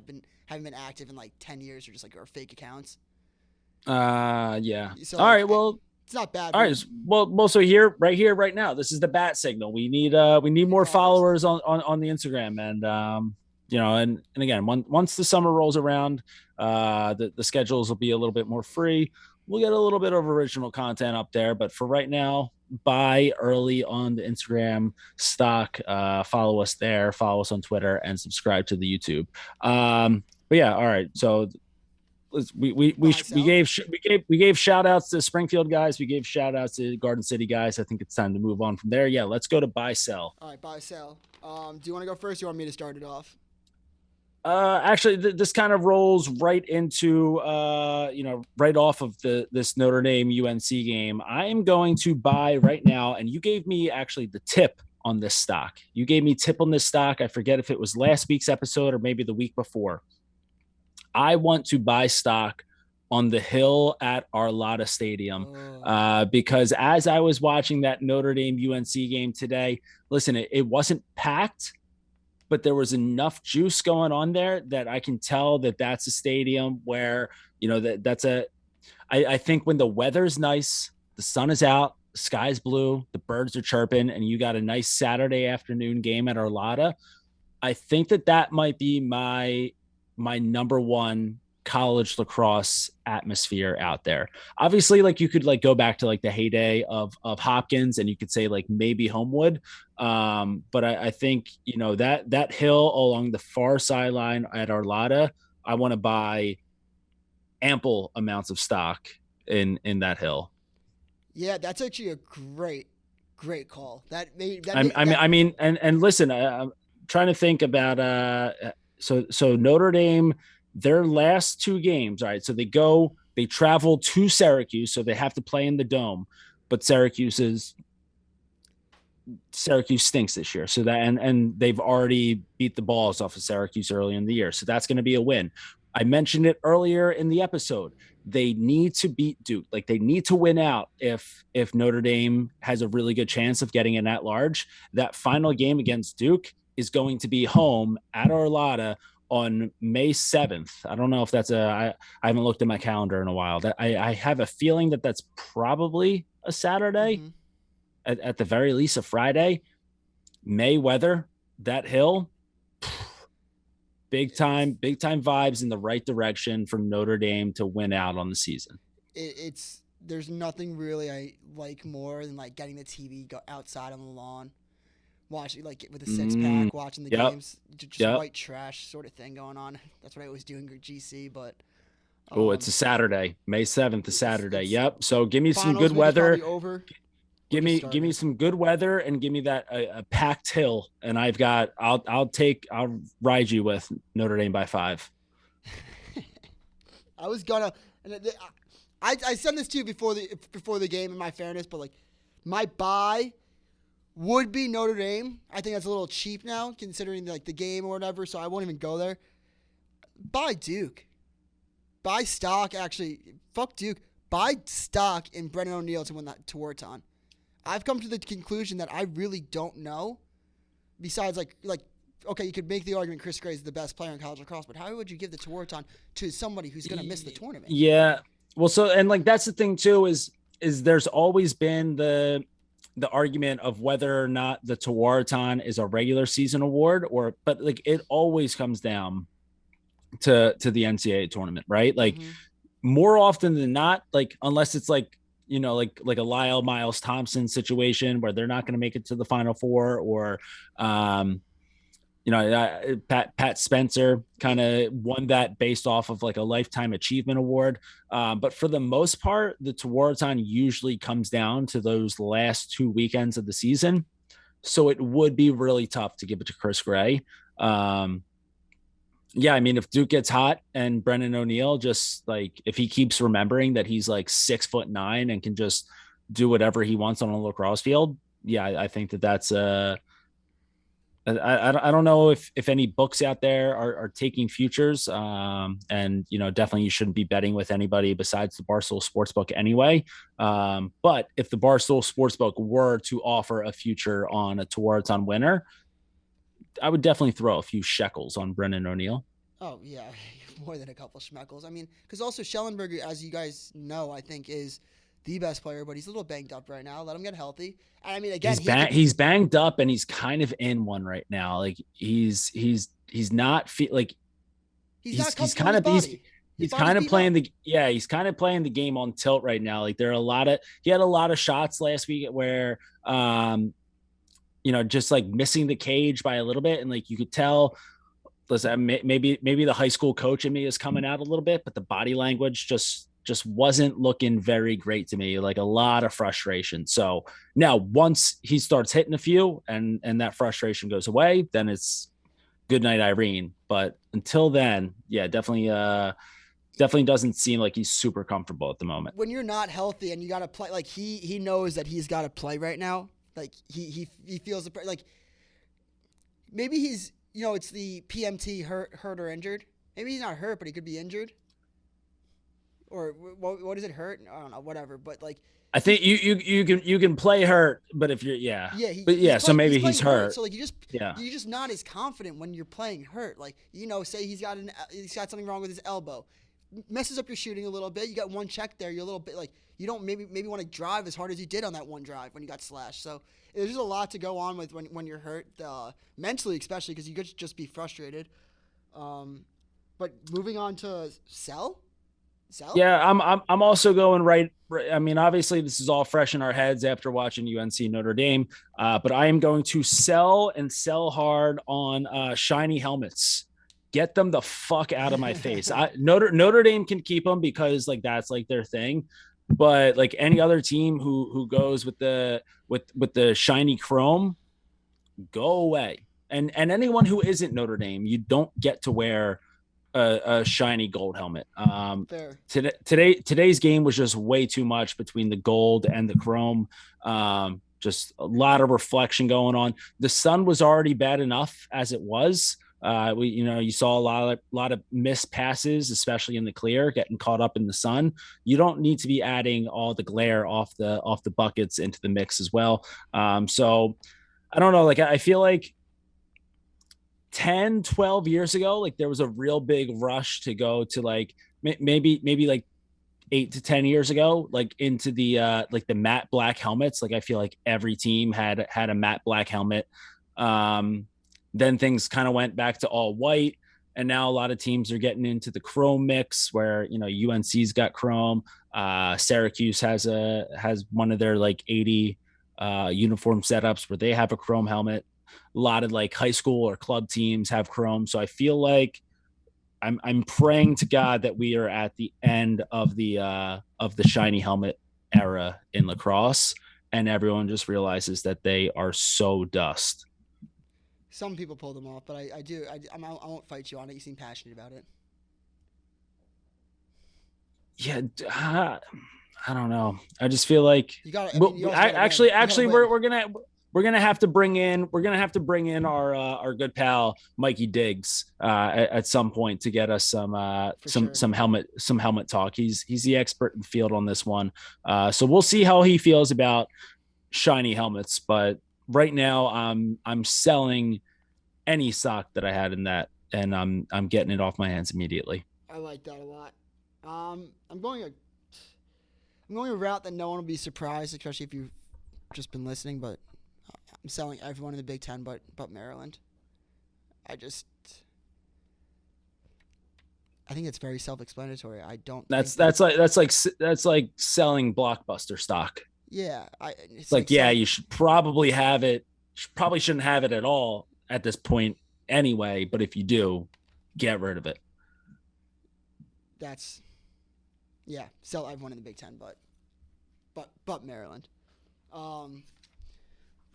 haven't been active in like 10 years or just like are fake accounts. Yeah. So All like right. Well, it's not bad. all But right. Well, so here, right now, this is the bat signal. We need we more followers. followers on the Instagram, and and again, once the summer rolls around, the schedules will be a little bit more free. We'll get a little bit of original content up there, but for right now, buy early on the Instagram stock. Follow us there, follow us on Twitter, and subscribe to the YouTube. But yeah, all right. So Buy we sell. gave shout outs to Springfield guys. We gave shout outs to Garden City guys. I think it's time to move on from there. Yeah, let's go to buy sell. All right, buy sell. Do you want to go first? Or you want me to start it off? Actually, this kind of rolls right into right off of this Notre Dame UNC game. I am going to buy right now, and you gave me actually the tip on this stock. You gave me tip on this stock. I forget if it was last week's episode or maybe the week before. I want to buy stock on the hill at Arlotta Stadium, Oh, because as I was watching that Notre Dame UNC game today, listen, it wasn't packed, but there was enough juice going on there that I can tell that that's a stadium where, that's I think when the weather's nice, the sun is out, the sky's blue, the birds are chirping, and you got a nice Saturday afternoon game at Arlotta. I think that might be my number one college lacrosse atmosphere out there. Obviously, like you could like go back to like the heyday of Hopkins, and you could say like maybe Homewood. But I think that hill along the far sideline at Arlotta, I want to buy ample amounts of stock in that hill. Yeah, that's actually a great call. And listen, I'm trying to think about so Notre Dame, their last two games. All right, so they travel to Syracuse, so they have to play in the dome, but Syracuse stinks this year. So that and they've already beat the balls off of Syracuse early in the year. So that's going to be a win. I mentioned it earlier in the episode. They need to beat Duke. Like they need to win out if Notre Dame has a really good chance of getting an at-large. That final game against Duke is going to be home at Orlada on May 7th. I don't know if I haven't looked at my calendar in a while. I have a feeling that that's probably a Saturday, Mm-hmm. at the very least a Friday. May weather, that hill, big time vibes in the right direction for Notre Dame to win out on the season. It's there's nothing really I like more than like getting the TV go outside on the lawn, watching like with a six Mm, pack, watching the yep, games, just yep. white trash sort of thing going on. That's what I always do in GC, but Oh, it's um, a Saturday, May 7th, a Saturday. it's Yep. So give me some good finals week is weather. probably over or Give just me starting. some good weather and give me that a packed hill. And I'll ride you with Notre Dame by 5. I was gonna, and I sent this to you before the game. In my fairness, but like my buy would be Notre Dame. I think that's a little cheap now considering like the game or whatever. So I won't even go there. Buy Duke. Buy stock. Actually, fuck Duke. Buy stock in Brennan O'Neill to win that Tewaaraton. I've come to the conclusion that I really don't know. Besides, like okay, you could make the argument Chris Gray is the best player in college lacrosse, but how would you give the Tewaaraton to somebody who's going to miss the tournament? Yeah. Well, so and like that's the thing too is there's always been the argument of whether or not the Tewaaraton is a regular season award but like it always comes down to the NCAA tournament, right? Like Mm-hmm. more often than not, like unless it's like like a Lyle Miles Thompson situation where they're not going to make it to the Final Four, or um, Pat Spencer kind of won that based off of like a lifetime achievement award. But for the most part, the Tewaaraton usually comes down to those last 2 weekends of the season. So it would be really tough to give it to Chris Gray. Um, yeah, I mean, if Duke gets hot and Brennan O'Neill just like if he keeps remembering that he's like 6'9" and can just do whatever he wants on a lacrosse field, yeah, I think that's I don't know if any books out there are taking futures, and definitely you shouldn't be betting with anybody besides the Barstool Sportsbook anyway. But if the Barstool Sportsbook were to offer a future on a Tewaaraton winner, I would definitely throw a few shekels on Brennan O'Neill. Oh yeah, more than a couple schmeckles. I mean, because also Schellenberger, as you guys know, I think is the best player, but he's a little banged up right now. Let him get healthy. And I mean, again, he could. He's banged up and he's kind of in one right now. Like he's not like He's not he's comfortable in kind his of body. His he's body's kind of beat up. playing he's kind of playing the game on tilt right now. Like there are he had a lot of shots last week where just like missing the cage by a little bit, and like you could tell, listen, maybe the high school coach in me is coming out a little bit, but the body language just wasn't looking very great to me. Like a lot of frustration. So now once he starts hitting a few and that frustration goes away, then it's good night, Irene. But until then, yeah, definitely doesn't seem like he's super comfortable at the moment. When you're not healthy and you got to play, like he knows that he's got to play right now. Like he feels like maybe he's it's the PMT hurt or injured. Maybe he's not hurt, but he could be injured. Or what is it hurt? I don't know, whatever. But like I think you can play hurt, but if you're yeah, yeah, but yeah, so maybe he's he's hurt. hurt. So like Yeah, you're just not as confident when you're playing hurt. Like say he's got something wrong with his elbow, messes up your shooting a little bit. You got one check there. You're a little bit like you don't maybe want to drive as hard as you did on that one drive when you got slashed. So there's just a lot to go on with when you're hurt, mentally especially because you could just be frustrated. But moving on to sell. yeah, I'm also going right. I mean, obviously, this is all fresh in our heads after watching UNC Notre Dame, but I am going to sell hard on shiny helmets. Get them the fuck out of my face. Notre Dame can keep them because like that's like their thing. But like any other team who goes with the shiny chrome, go away. And anyone who isn't Notre Dame, you don't get to wear a shiny gold helmet. Fair. Today's game was just way too much between the gold and the chrome. Just a lot of reflection going on. The sun was already bad enough as it was. You saw a lot of missed passes, especially in the clear, getting caught up in the sun. You don't need to be adding all the glare off the buckets into the mix as well. So I don't know. Like I feel like 10, 12 years ago, like there was a real big rush to go to like maybe like 8 to 10 years ago, like into the matte black helmets. Like I feel like every team had a matte black helmet. Um, then things kind of went back to all white, and now a lot of teams are getting into the chrome mix where UNC's got chrome. Syracuse has one of their like 80 uniform setups where they have a chrome helmet. A lot of like high school or club teams have chrome. So I feel like I'm praying to God that we are at the end of the shiny helmet era in lacrosse, and everyone just realizes that they are so dust. Some people pull them off, but I do. I won't fight you on it. You seem passionate about it. Yeah, I don't know. I just feel like You got. I well, mean, you also I, got to win. You got to actually win we're gonna have to bring in our good pal Mikey Diggs at some point to get us some for sure. some helmet talk. He's the expert in the field on this one. So we'll see how he feels about shiny helmets. But right now, I'm selling any sock that I had in that, and I'm getting it off my hands immediately. I like that a lot. I'm going a route that no one will be surprised, especially if you've just been listening. But I'm selling everyone in the Big Ten, but Maryland. I just I think it's very self-explanatory. I don't That's think that. that's like selling blockbuster stock. Yeah, It's it's like like, yeah, selling. you should probably have it. Probably shouldn't have it at all at this point anyway. But if you do, get rid of it. That's yeah, sell everyone in the Big Ten, but Maryland. Um,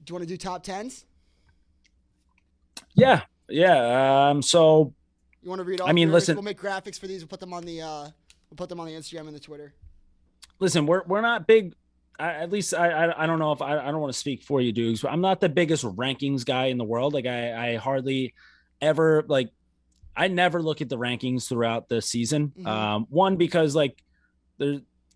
do you want to do top tens? Yeah, yeah. So You want to read I off mean, yours? listen, We'll make graphics for these. We'll put them on the Instagram and the Twitter. listen. We're not big. At least I don't know if I don't want to speak for you, dudes, but I'm not the biggest rankings guy in the world. Like I hardly ever like I never look at the rankings throughout the season. Mm-hmm. One because like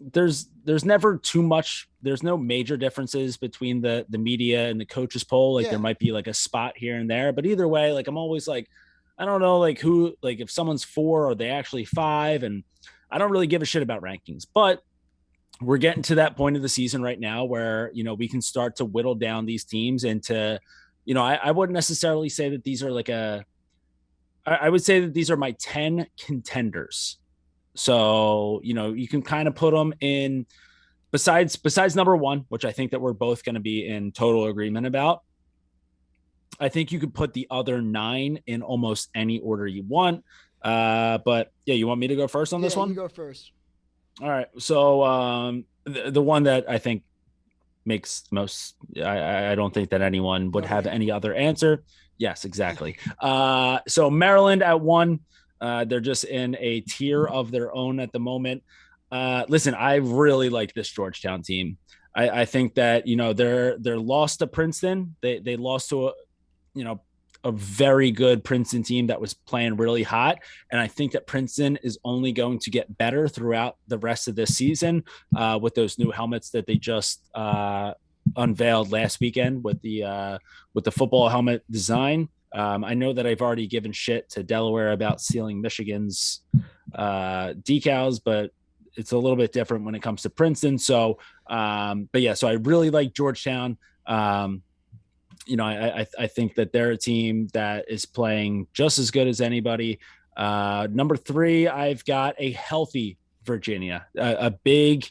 there's there's never too much. There's no major differences between the media and the coaches poll. Like there Yeah, might be like a spot here and there, but either way, like I'm always like I don't know like who like if someone's 4 or they actually 5, and I don't really give a shit about rankings, but we're getting to that point of the season right now where we can start to whittle down these teams into I wouldn't necessarily say that these are like I would say that these are my 10 contenders. So you can kind of put them in besides number one, which I think that we're both going to be in total agreement about. I think you could put the other 9 in almost any order you want. But yeah, you want me to go first on this yeah. You one? go first. All right. So the one that I think makes most I don't think that anyone would Notre have Dame. any other answer. Yes, exactly. So Maryland at 1. They're just in a tier of their own at the moment. Listen, I really like this Georgetown team. I think that they're lost to Princeton. They lost to you know, a very good Princeton team that was playing really hot. And I think that Princeton is only going to get better throughout the rest of this season with those new helmets that they just unveiled last weekend with the football helmet design. I know that I've already given shit to Delaware about stealing Michigan's decals, but it's a little bit different when it comes to Princeton. So, but yeah, so I really like Georgetown. I think that they're a team that is playing just as good as anybody. Number 3, I've got a healthy Virginia, a big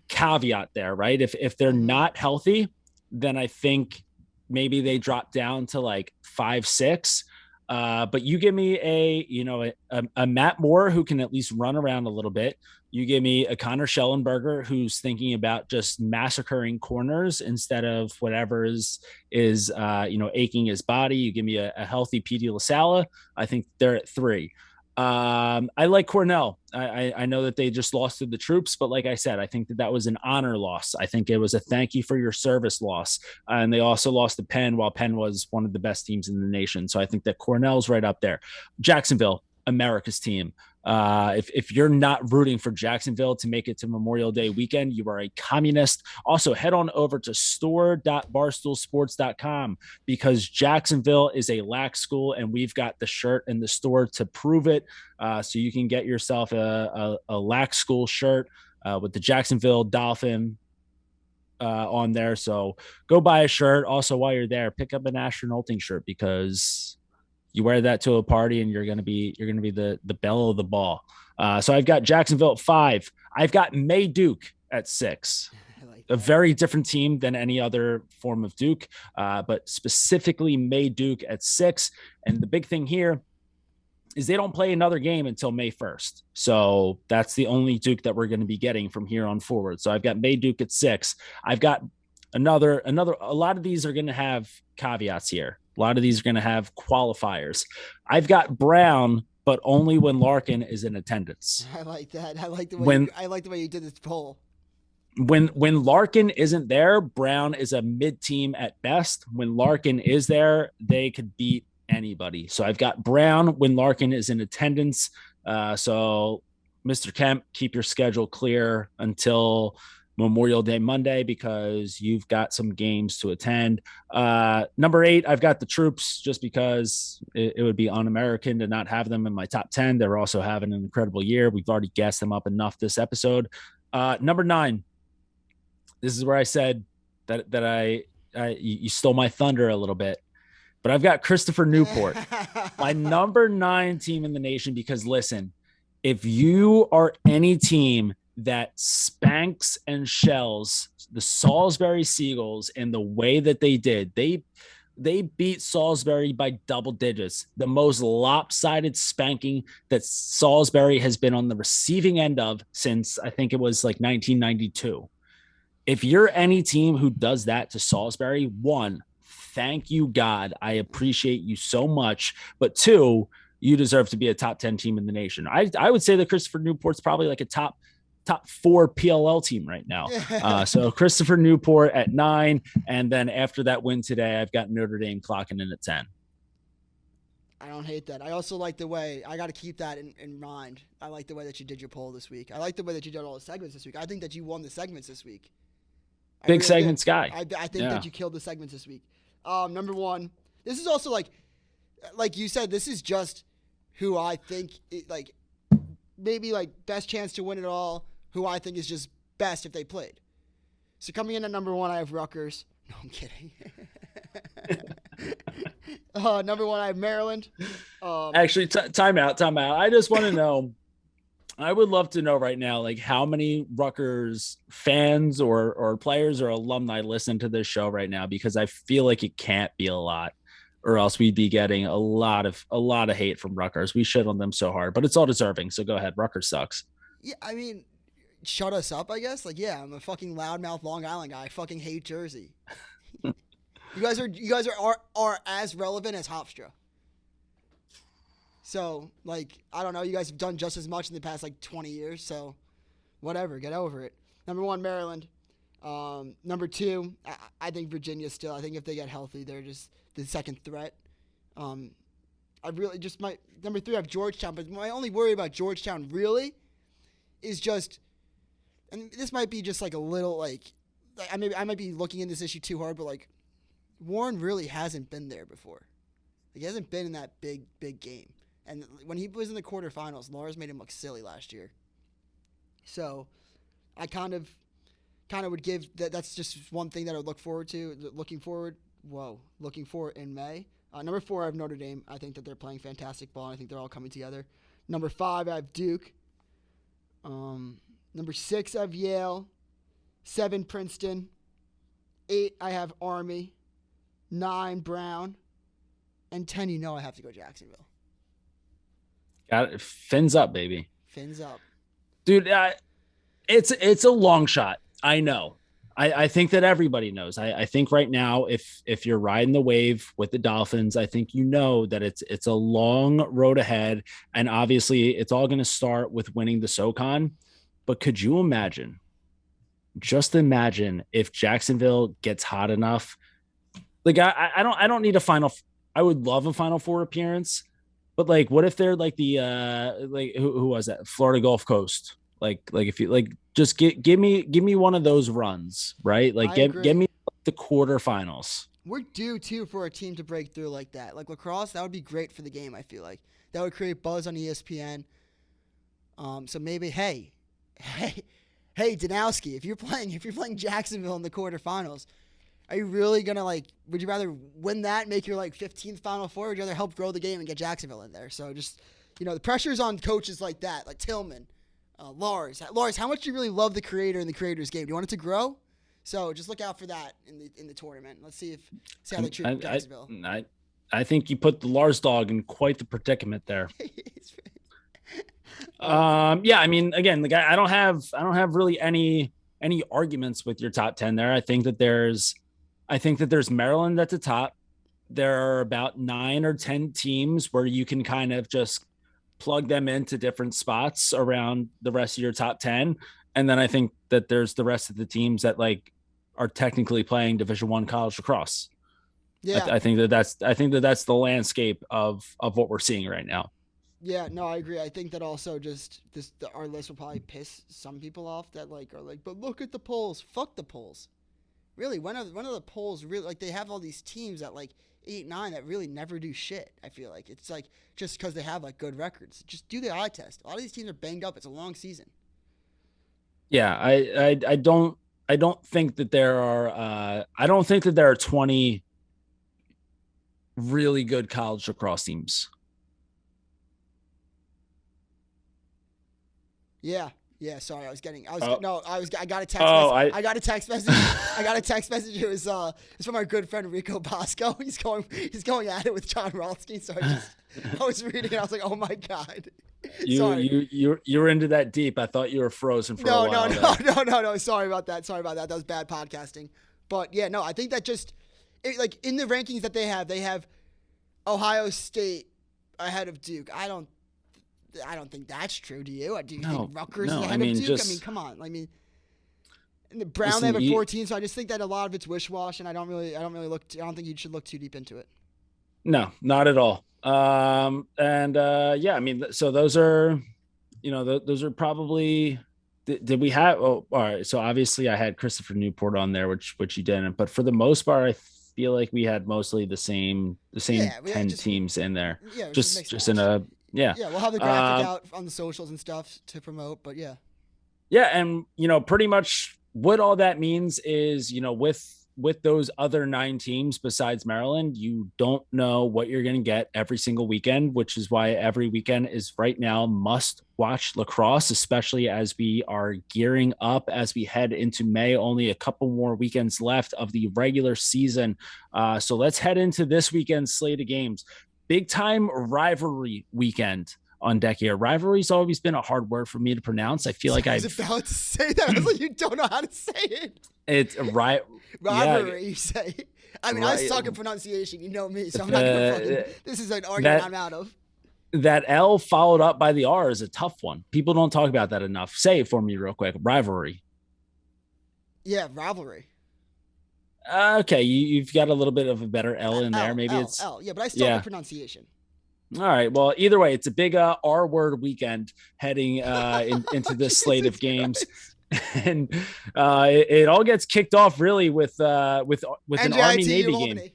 caveat there, right? If they're Mm-hmm. not healthy, then I think maybe they drop down to like 5-6. But you give me a Matt Moore who can at least run around a little bit. You give me a Connor Schellenberger who's thinking about just massacring corners instead of whatever is aching his body. You give me a healthy P.D. LaSala. I think they're at 3. I like Cornell. I know that they just lost to the Troops, but like I said, I think that was an honor loss. I think it was a thank you for your service loss. And they also lost to Penn while Penn was one of the best teams in the nation. So I think that Cornell's right up there. Jacksonville, America's team. If you're not rooting for Jacksonville to make it to Memorial Day weekend, you are a communist. Also, head on over to store.barstoolsports.com because Jacksonville is a lax school, and we've got the shirt in the store to prove it. So you can get yourself a lax school shirt with the Jacksonville Dolphin on there. So go buy a shirt. Also, while you're there, pick up an astronaut shirt because you wear that to a party and you're gonna be the belle of the ball. So I've got Jacksonville at 5. I've got May Duke at 6. Like A very different team than any other form of Duke, but specifically May Duke at 6. And the big thing here is they don't play another game until May 1st. So that's the only Duke that we're going to be getting from here on forward. So I've got May Duke at 6. I've got a lot of these are going to have caveats here. A lot of these are going to have qualifiers. I've got Brown, but only when Larkin is in attendance. I like that. I like the way you did this poll. When Larkin isn't there, Brown is a mid-team at best. When Larkin is there, they could beat anybody. So I've got Brown when Larkin is in attendance. So Mr. Kemp, keep your schedule clear until Memorial Day Monday because you've got some games to attend. Number 8, I've got the Troops just because it would be un-American to not have them in my top 10. They're also having an incredible year. We've already gassed them up enough this episode. Number 9, this is where I said that you stole my thunder a little bit, but I've got Christopher Newport, my number 9 team in the nation because listen, if you are any team that spanks and shells the Salisbury Seagulls in the way that they did. They beat Salisbury by double digits, the most lopsided spanking that Salisbury has been on the receiving end of since I think it was like 1992. If you're any team who does that to Salisbury, 1, thank you, God. I appreciate you so much. But 2, you deserve to be a top 10 team in the nation. I would say that Christopher Newport's probably like a top 4 PLL team right now. So Christopher Newport at 9. And then after that win today, I've got Notre Dame clocking in at 10. I don't hate that. I also like the way, I got to keep that in mind. I like the way that you did your poll this week. I like the way that you did all the segments this week. I think that you won the segments this week. Big really segments guy. I think that you killed the segments this week. Number 1, this is also like you said, this is just who I think, maybe best chance to win it all, who I think is just best if they played. So coming in at number 1, I have Rutgers. No, I'm kidding. Number 1, I have Maryland. Actually, time out. I just want to know, I would love to know right now, how many Rutgers fans or players or alumni listen to this show right now, because I feel like it can't be a lot, or else we'd be getting a lot of hate from Rutgers. We shit on them so hard, but it's all deserving. So go ahead. Rutgers sucks. Yeah, I mean, shut us up, I guess. I'm a fucking loudmouth Long Island guy. I fucking hate Jersey. You guys are as relevant as Hofstra. So, I don't know. You guys have done just as much in the past, 20 years. So, whatever. Get over it. Number 1, Maryland. Number 2, I think Virginia still. I think if they get healthy, they're just the second threat. I really just number 3, I have Georgetown. But my only worry about Georgetown really is just, and this might be just a little I might be looking in this issue too hard, but Warren really hasn't been there before. He hasn't been in that big game. And when he was in the quarterfinals, Lars made him look silly last year. So I kind of would give that's just one thing that I would look forward in May. Number 4, I have Notre Dame. I think that they're playing fantastic ball, and I think they're all coming together. Number 5, I have Duke. Number 6, I have Yale. 7, Princeton. 8, I have Army. 9, Brown. And 10, I have to go Jacksonville. Got it. Fins up, baby. Fins up. dude. It's a long shot. I know. I think that everybody knows. I think right now, if you're riding the wave with the Dolphins, I think you know that it's a long road ahead, and obviously it's all going to start with winning the SoCon. But could you imagine? Just imagine if Jacksonville gets hot enough. Like I don't need a final. I would love a Final Four appearance, but like, what if they're like the like who was that? Florida Gulf Coast. Like if you like, just give me one of those runs, right? Like I get agree. me the quarterfinals. We're due too for a team to break through like that. Like lacrosse, that would be great for the game. I feel like that would create buzz on ESPN. So maybe, hey, hey, Danowski, if you're playing Jacksonville in the quarterfinals, are you really gonna like? Would you rather win that, make your like 15th Final Four, or would you rather help grow the game and get Jacksonville in there? So just the pressure's on coaches like that, like Tillman, Lars. Lars, how much do you really love the creator and the creator's game? Do you want it to grow? So just look out for that in the tournament. Let's see how they treat I Jacksonville. I I think you put the Lars dog in quite the predicament there. uh, Yeah, I mean, again, like I don't have really any arguments with your top 10 there. I think that there's Maryland at the top. There are about 9 or 10 teams where you can kind of just plug them into different spots around the rest of your top 10. And then I think that there's the rest of the teams that like are technically playing Division 1 college lacrosse. yeah, I think that that's the landscape of what we're seeing right now. yeah, no, I agree. I think that also just our list will probably piss some people off that like are like, but look at the polls. Fuck the polls. Really, one of the polls really like they have all these teams that like 8, 9 that really never do shit. I feel like it's like just because they have like good records. Just do the eye test. A lot of these teams are banged up. It's a long season. Yeah, I don't think that there are I don't think that there are 20 really good college lacrosse teams. Yeah. Yeah, sorry. Oh, no, I got a text oh, message. I I got a text message. I got a text message. It's from our good friend Rico Bosco. He's going at it with John Rolsky. So I was reading it. I was like, oh my god. you Sorry. you you were into that deep. I thought you were frozen for a No, no, while no, there. no, no, no. Sorry about that. Sorry about that. That was bad podcasting. But yeah, no, I think that like in the rankings that they have Ohio State ahead of Duke. I don't think that's true. Do you? Do you think No, Rutgers is no. I ahead of mean, Duke? I mean, just come on. I mean, in the Brown they listen. have at 14, so I just think that a lot of it's wish wash, and I don't think you should look too deep into it. No, not at all. And yeah, I mean, so those are, those are probably. Did we have? Oh, all right. So obviously, I had Christopher Newport on there, which you didn't. But for the most part, I feel like we had mostly the same Yeah, we 10 just teams in there, yeah, it was just just mixed just in match. a yeah. Yeah, we'll have the graphic Um, out on the socials and stuff to promote, but yeah. yeah, and pretty much what all that means is, with those other 9 teams besides Maryland, you don't know what you're going to get every single weekend, which is why every weekend is right now must watch lacrosse, especially as we are gearing up as we head into May. Only a couple more weekends left of the regular season. So let's head into this weekend's slate of games. Big time rivalry weekend on deck here. Rivalry's always been a hard word for me to pronounce. I feel So like I was I've about to say that. I was like, you don't know how to say it. it's right. Yeah, Rivalry, you say. I mean, I right. suck at pronunciation. You know me, so I'm not gonna fucking. The This is an argument that I'm out of. that L followed up by the R is a tough one. People don't talk about that enough. Say it for me real quick. Rivalry. Yeah, rivalry. Okay, you've got a little bit of a better L in there. L Maybe L it's L. Yeah, but I suck at yeah. pronunciation. All right. Well, either way, it's a big R word weekend heading into this slate Jesus of games. Christ. And it all gets kicked off really with an Army NJIT Navy game. Albany.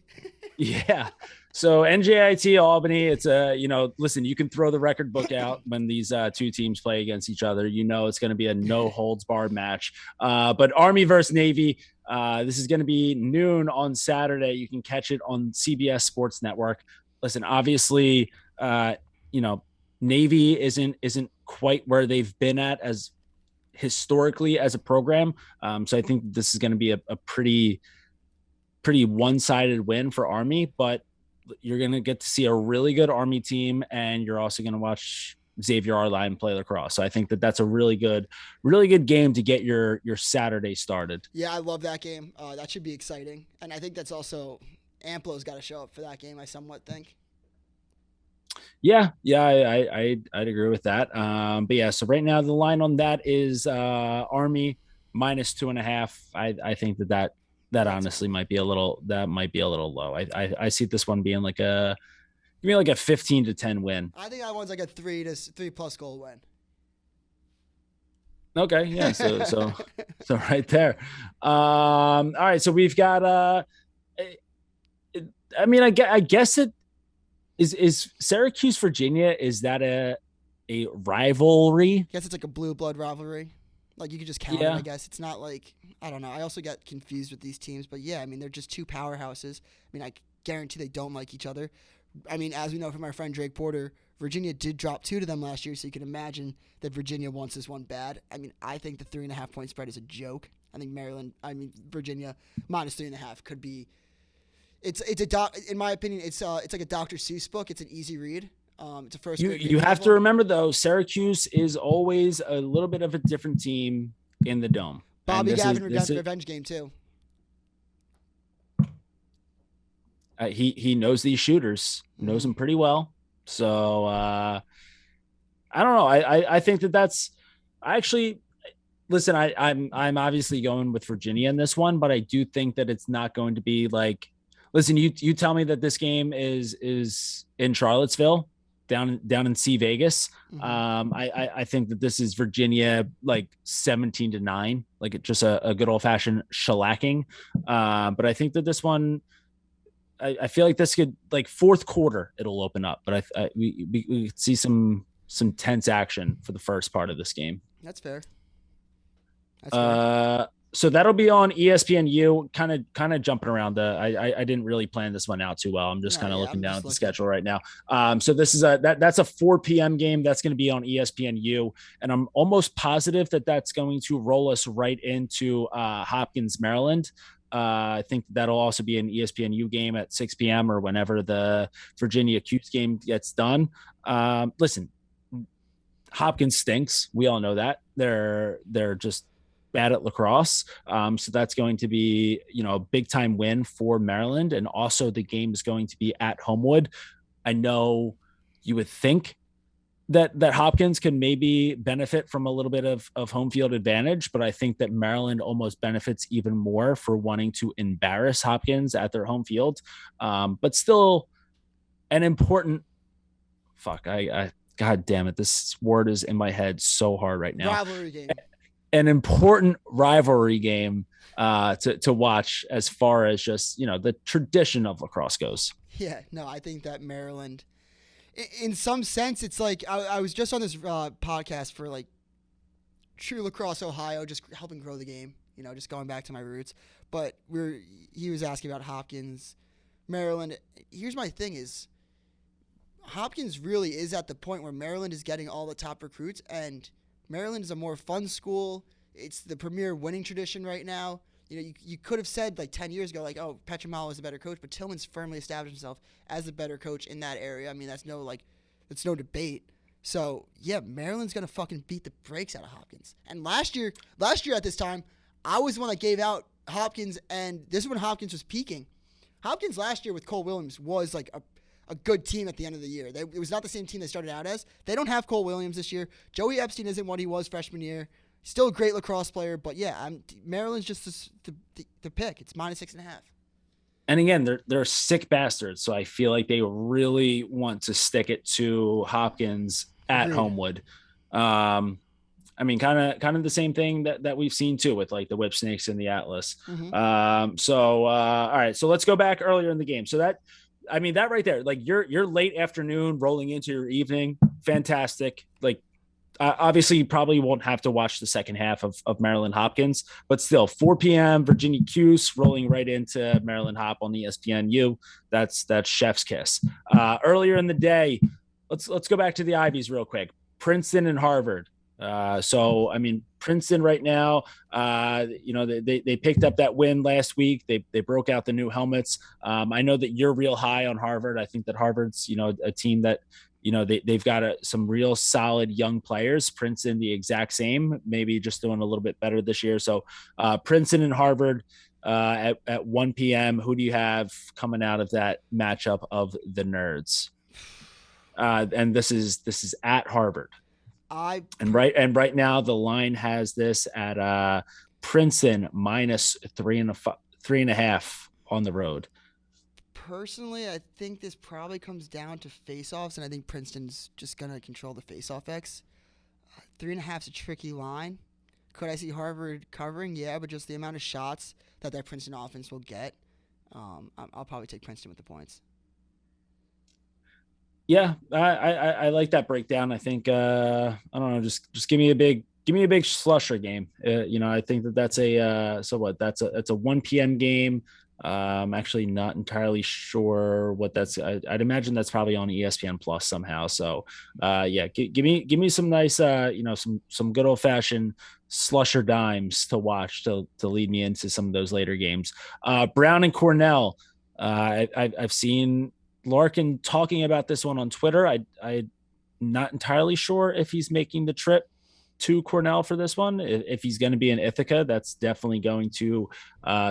Yeah. So NJIT Albany, it's listen, you can throw the record book out when these 2 teams play against each other. It's going to be a no holds barred match. But Army versus Navy, this is going to be noon on Saturday. You can catch it on CBS Sports Network. Listen, obviously, uh, you know, Navy isn't quite where they've been at as historically as a program. So I think this is going to be a pretty one-sided win for Army, but you're going to get to see a really good Army team, and you're also going to Xavier Arline play lacrosse. So I think that that's a really good game to get your Saturday started. Yeah, I love that game. That should be exciting, and I think that's also Amplo's got to show up for that game. I somewhat think. Yeah, I'd agree with that. But yeah, so right now the line on that is Army minus 2.5. I think that Yeah, it's a honestly good one. might be a little low. I see this one being like a give me like a 15-10 win. I think that one's like a 3 plus goal win. Okay, yeah, so right there. All right, so we've got I mean, I guess it is Syracuse, Virginia. Is that a rivalry? I guess it's like a blue blood rivalry. Like you could just count it. I Yeah, guess it's not like I don't know. I also get confused with these teams, but yeah, I mean they're just two powerhouses. I mean I guarantee they don't like each other. I mean as we know from our friend Drake Porter, Virginia did drop 2 to them last year, so you can imagine that Virginia wants this one bad. I mean I think the 3.5 point spread is a joke. I think Virginia minus 3.5 could be. It's a in my opinion it's like a Dr. Seuss book. It's an easy read. It's a first grade you reading have to level. remember though, Syracuse is always a little bit of a different team in the dome, and Bobby Gavin this is revenge game too. he knows these shooters, knows Mm-hmm. them pretty well. So I don't know. I think that's I actually listen. I'm obviously going with Virginia in this one, but I do think that it's not going to be like. Listen, you tell me that this game is in Charlottesville, down in C Vegas. Mm-hmm. I think that this is Virginia like 17-9, like just a good old fashioned shellacking. But I think that this one I feel like this could like fourth quarter it'll open up, but we could see some tense action for the first part of this game. That's fair. That's fair. Uh, so that'll be on ESPNU. Kind of jumping around. I didn't really plan this one out too well. I'm just No, kind of yeah, looking I'm down just at the looking. schedule right now. So this is that's a 4 p.m. game that's going to be on ESPNU, and I'm almost positive that that's going to roll us right into Hopkins, Maryland. I think that'll also be an ESPNU game at 6 p.m. or whenever the Virginia Cuse game gets done. Listen, Hopkins stinks. We all know that. They're just bad at lacrosse. So that's going to be, a big time win for Maryland. And also the game is going to be at Homewood. I know you would think that Hopkins can maybe benefit from a little bit of home field advantage, but I think that Maryland almost benefits even more for wanting to embarrass Hopkins at their home field. But still an important I God damn it, this word is in my head so hard right now. Rivalry game. An important rivalry game to watch as far as just the tradition of lacrosse goes. Yeah, no, I think that Maryland, in some sense, it's like I was just on this podcast for like True Lacrosse Ohio, just helping grow the game. Just going back to my roots. But he was asking about Hopkins, Maryland. Here's my thing: is Hopkins really is at the point where Maryland is getting all the top recruits, and Maryland is a more fun school. It's the premier winning tradition right now. You could have said like 10 years ago, like, oh, Petramalo is a better coach, but Tillman's firmly established himself as a better coach in that area. I mean, that's no debate. So yeah, Maryland's gonna fucking beat the brakes out of Hopkins. And last year at this time, I was the one that gave out Hopkins, and this is when Hopkins was peaking. Hopkins last year with Cole Williams was like a good team at the end of the year. It was not the same team they started out as. They don't have Cole Williams this year. Joey Epstein isn't what he was freshman year. Still a great lacrosse player, but yeah, Maryland's just the pick. It's minus 6.5. And again, they're sick bastards, so I feel like they really want to stick it to Hopkins at Agreed. Homewood. I mean, kind of the same thing that we've seen too with like the Whip Snakes and the Atlas. Mm-hmm. All right, so let's go back earlier in the game. So that right there, like your late afternoon rolling into your evening, fantastic. Like obviously you probably won't have to watch the second half of Maryland Hopkins, but still 4 p.m. Virginia Cuse rolling right into Maryland Hop on the ESPNU. That's chef's kiss. Earlier in the day, let's go back to the Ivies real quick. Princeton and Harvard. So I mean, Princeton right now, they picked up that win last week. They broke out the new helmets. I know that you're real high on Harvard. I think that Harvard's a team that they've got some real solid young players. Princeton, the exact same, maybe just doing a little bit better this year. So Princeton and Harvard at 1 p.m. Who do you have coming out of that matchup of the nerds? And this is at Harvard. I And right now the line has this at Princeton minus 3.5 on the road. personally, I think this probably comes down to face-offs, and I think Princeton's just gonna control the face-off X. 3.5's a tricky line. Could I see Harvard covering? Yeah, but just the amount of shots that Princeton offense will get, I'll probably take Princeton with the points. Yeah, I like that breakdown. I think I don't know, just give me a big slusher game. I think that's so what that's a 1 p.m. game. I'm actually not entirely sure what that's. I'd imagine that's probably on ESPN Plus somehow. So yeah, give me some nice some good old fashioned slusher dimes to watch to lead me into some of those later games. Brown and Cornell. I've seen Larkin talking about this one on Twitter. I'm not entirely sure if he's making the trip to Cornell for this one. If he's going to be in Ithaca, that's definitely going to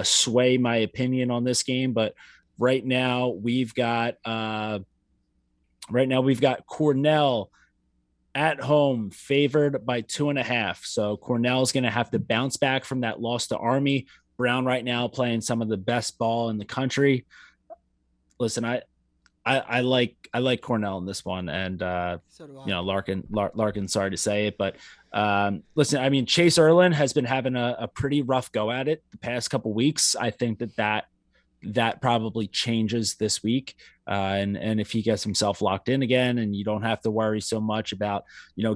sway my opinion on this game. But right now we've got Cornell at home favored by 2.5. So Cornell's going to have to bounce back from that loss to Army. Brown right now playing some of the best ball in the country. Listen, I like Cornell in this one, and So do I. Larkin. Sorry to say it, but listen, I mean, Chase Erlin has been having a pretty rough go at it the past couple weeks. I think that probably changes this week, and if he gets himself locked in again, and you don't have to worry so much about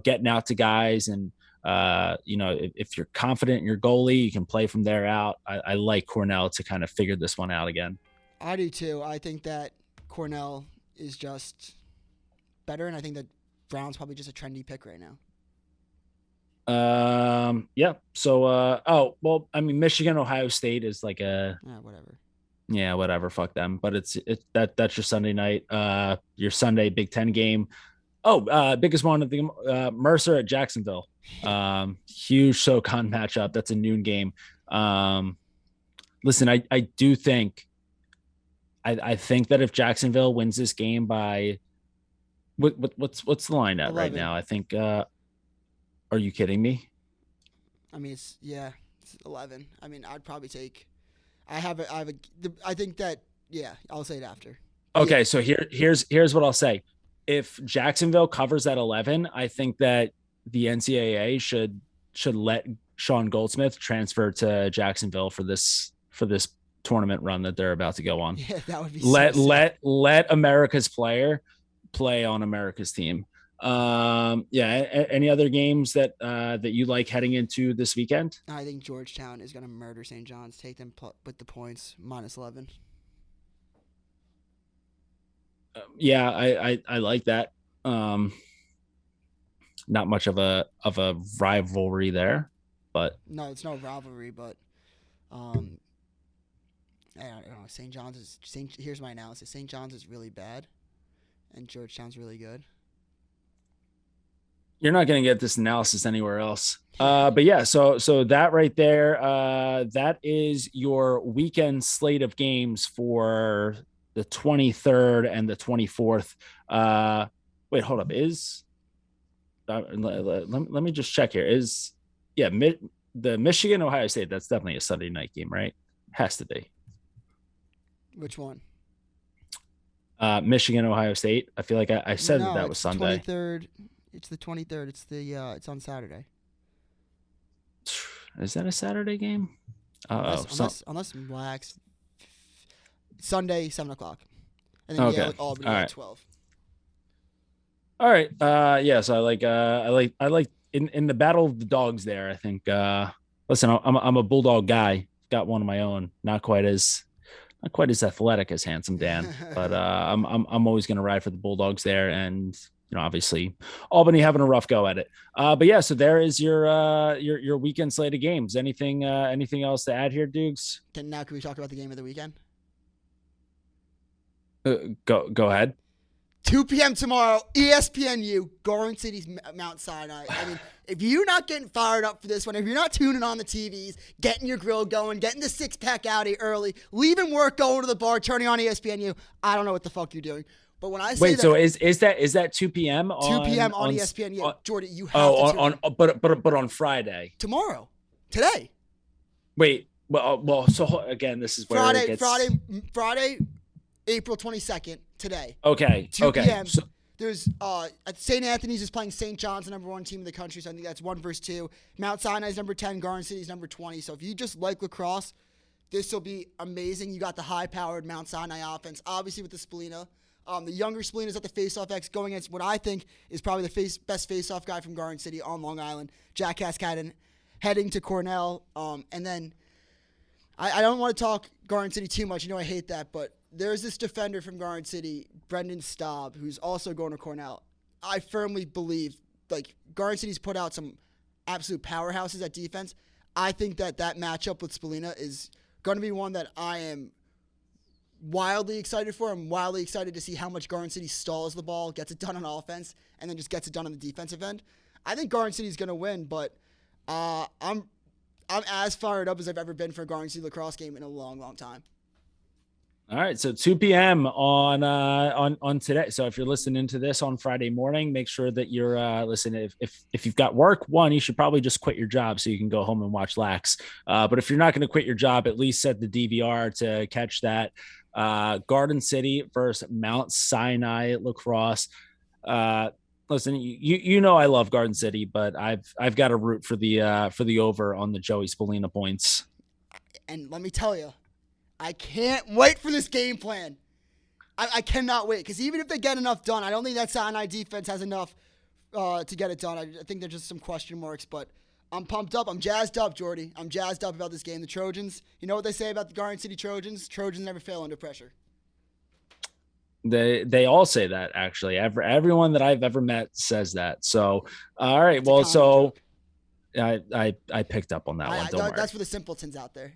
getting out to guys, and if you're confident in your goalie, you can play from there out. I like Cornell to kind of figure this one out again. I do too. I think that Cornell is just better, and I think that Brown's probably just a trendy pick right now. Yeah. So oh well, I mean, Michigan, Ohio State is like a Whatever. yeah, whatever, fuck them. But that's your Sunday night, your Sunday Big Ten game. Oh, biggest one of the Mercer at Jacksonville. Huge SoCon matchup. That's a noon game. Listen, I do think I think that if Jacksonville wins this game by what's the line at right 11. now? I think are you kidding me? I mean, it's 11. I mean, I'd probably take. I think that. Yeah, I'll say it after. Yeah, Okay, so here's what I'll say. If Jacksonville covers at 11, I think that the NCAA should let Sean Goldsmith transfer to Jacksonville for this tournament run that they're about to go on. yeah, that would be so Let sick. let America's player play on America's team. Yeah. Any other games that you like heading into this weekend? I think Georgetown is gonna murder St. John's. Take them with the points minus 11. Yeah, I like that. Um, Not much of a rivalry there, but No, it's no rivalry, but um, I don't know. St. John's is St. Here's my analysis. St. John's is really bad, and Georgetown's really good. you're not going to get this analysis anywhere else. But yeah, so that right there, that is your weekend slate of games for the 23rd and the 24th. Wait, hold up. Let me just check here. Yeah, the Michigan Ohio State? That's definitely a Sunday night game, right? Has to be. Which one? Michigan Ohio State. I feel like I said No, that was it's the Sunday. 23rd. It's the 23rd. It's on Saturday. Is that a Saturday game? Oh, Unless Blacks Sunday 7 o'clock, and then okay. Yale Albany All at right. 12. All right. Yeah. So I like in the battle of the dogs there. I think. Listen, I'm a bulldog guy. Got one of my own. Not quite as athletic as Handsome Dan, but I'm always gonna ride for the Bulldogs there, and obviously Albany having a rough go at it. But yeah, so there is your weekend slate of games. Anything else to add here, Dukes? Can we talk about the game of the weekend? Go ahead. 2 p.m. tomorrow, ESPNU, Garden City's Mount Sinai. I mean, if you're not getting fired up for this one, if you're not tuning on the TVs, getting your grill going, getting the six-pack out early, leaving work, going to the bar, turning on ESPNU, I don't know what the fuck you're doing. But when I say Wait, that, so is that 2 p.m. 2 p.m. on ESPNU, Jordie, you have to tune in. But on Friday. Tomorrow. Today. Wait, well, so again, this is where it gets... Friday, April 22nd, today. Okay. 2 p.m. So, There's St. Anthony's is playing St. John's, the number 1 team in the country, so I think that's 1 versus 2. Mount Sinai's number 10, Garden City's number 20. So if you just like lacrosse, this will be amazing. You got the high-powered Mount Sinai offense, obviously with the Spalina. The younger Spalina's at the face-off X going against what I think is probably the best face-off guy from Garden City on Long Island, Jack Cascadden, heading to Cornell. And then I don't want to talk Garden City too much. You know I hate that, but there's this defender from Garden City, Brendan Staub, who's also going to Cornell. I firmly believe, Garden City's put out some absolute powerhouses at defense. I think that matchup with Spalina is going to be one that I am wildly excited for. I'm wildly excited to see how much Garden City stalls the ball, gets it done on offense, and then just gets it done on the defensive end. I think Garden City's going to win, but I'm as fired up as I've ever been for a Garden City lacrosse game in a long, long time. all right, so 2 p.m. on today. So if you're listening to this on Friday morning, make sure that you're listen. If you've got work, one, you should probably just quit your job so you can go home and watch Lax. But if you're not going to quit your job, at least set the DVR to catch that. Garden City versus Mount Sinai lacrosse. Listen, you know I love Garden City, but I've got to root for the over on the Joey Spalina points. And let me tell you, I can't wait for this game plan. I cannot wait, because even if they get enough done, I don't think that Sinai defense has enough to get it done. I think there's just some question marks, but I'm pumped up. I'm jazzed up, Jordie. I'm jazzed up about this game. The Trojans, you know what they say about the Garden City Trojans? Trojans never fail under pressure. They all say that, actually. Everyone that I've ever met says that. So, all right. Well, so I picked up on that one. Don't worry. That's for the simpletons out there.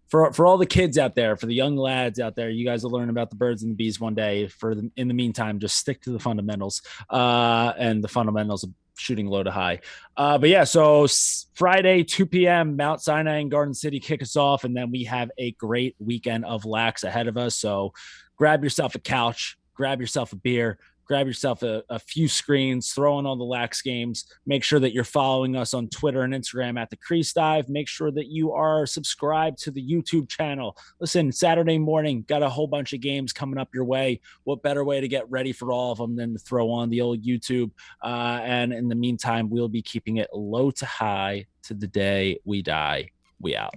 For all the kids out there, for the young lads out there, you guys will learn about the birds and the bees one day. In the meantime, just stick to the fundamentals and the fundamentals of shooting low to high. But yeah, so Friday, 2 p.m., Mount Sinai and Garden City kick us off, and then we have a great weekend of lax ahead of us. So grab yourself a couch, grab yourself a beer, grab yourself a few screens, throw in all the lax games. Make sure that you're following us on Twitter and Instagram at the Crease Dive. Make sure that you are subscribed to the YouTube channel. Listen, Saturday morning, got a whole bunch of games coming up your way. What better way to get ready for all of them than to throw on the old YouTube? And in the meantime, we'll be keeping it low to high to the day we die. We out.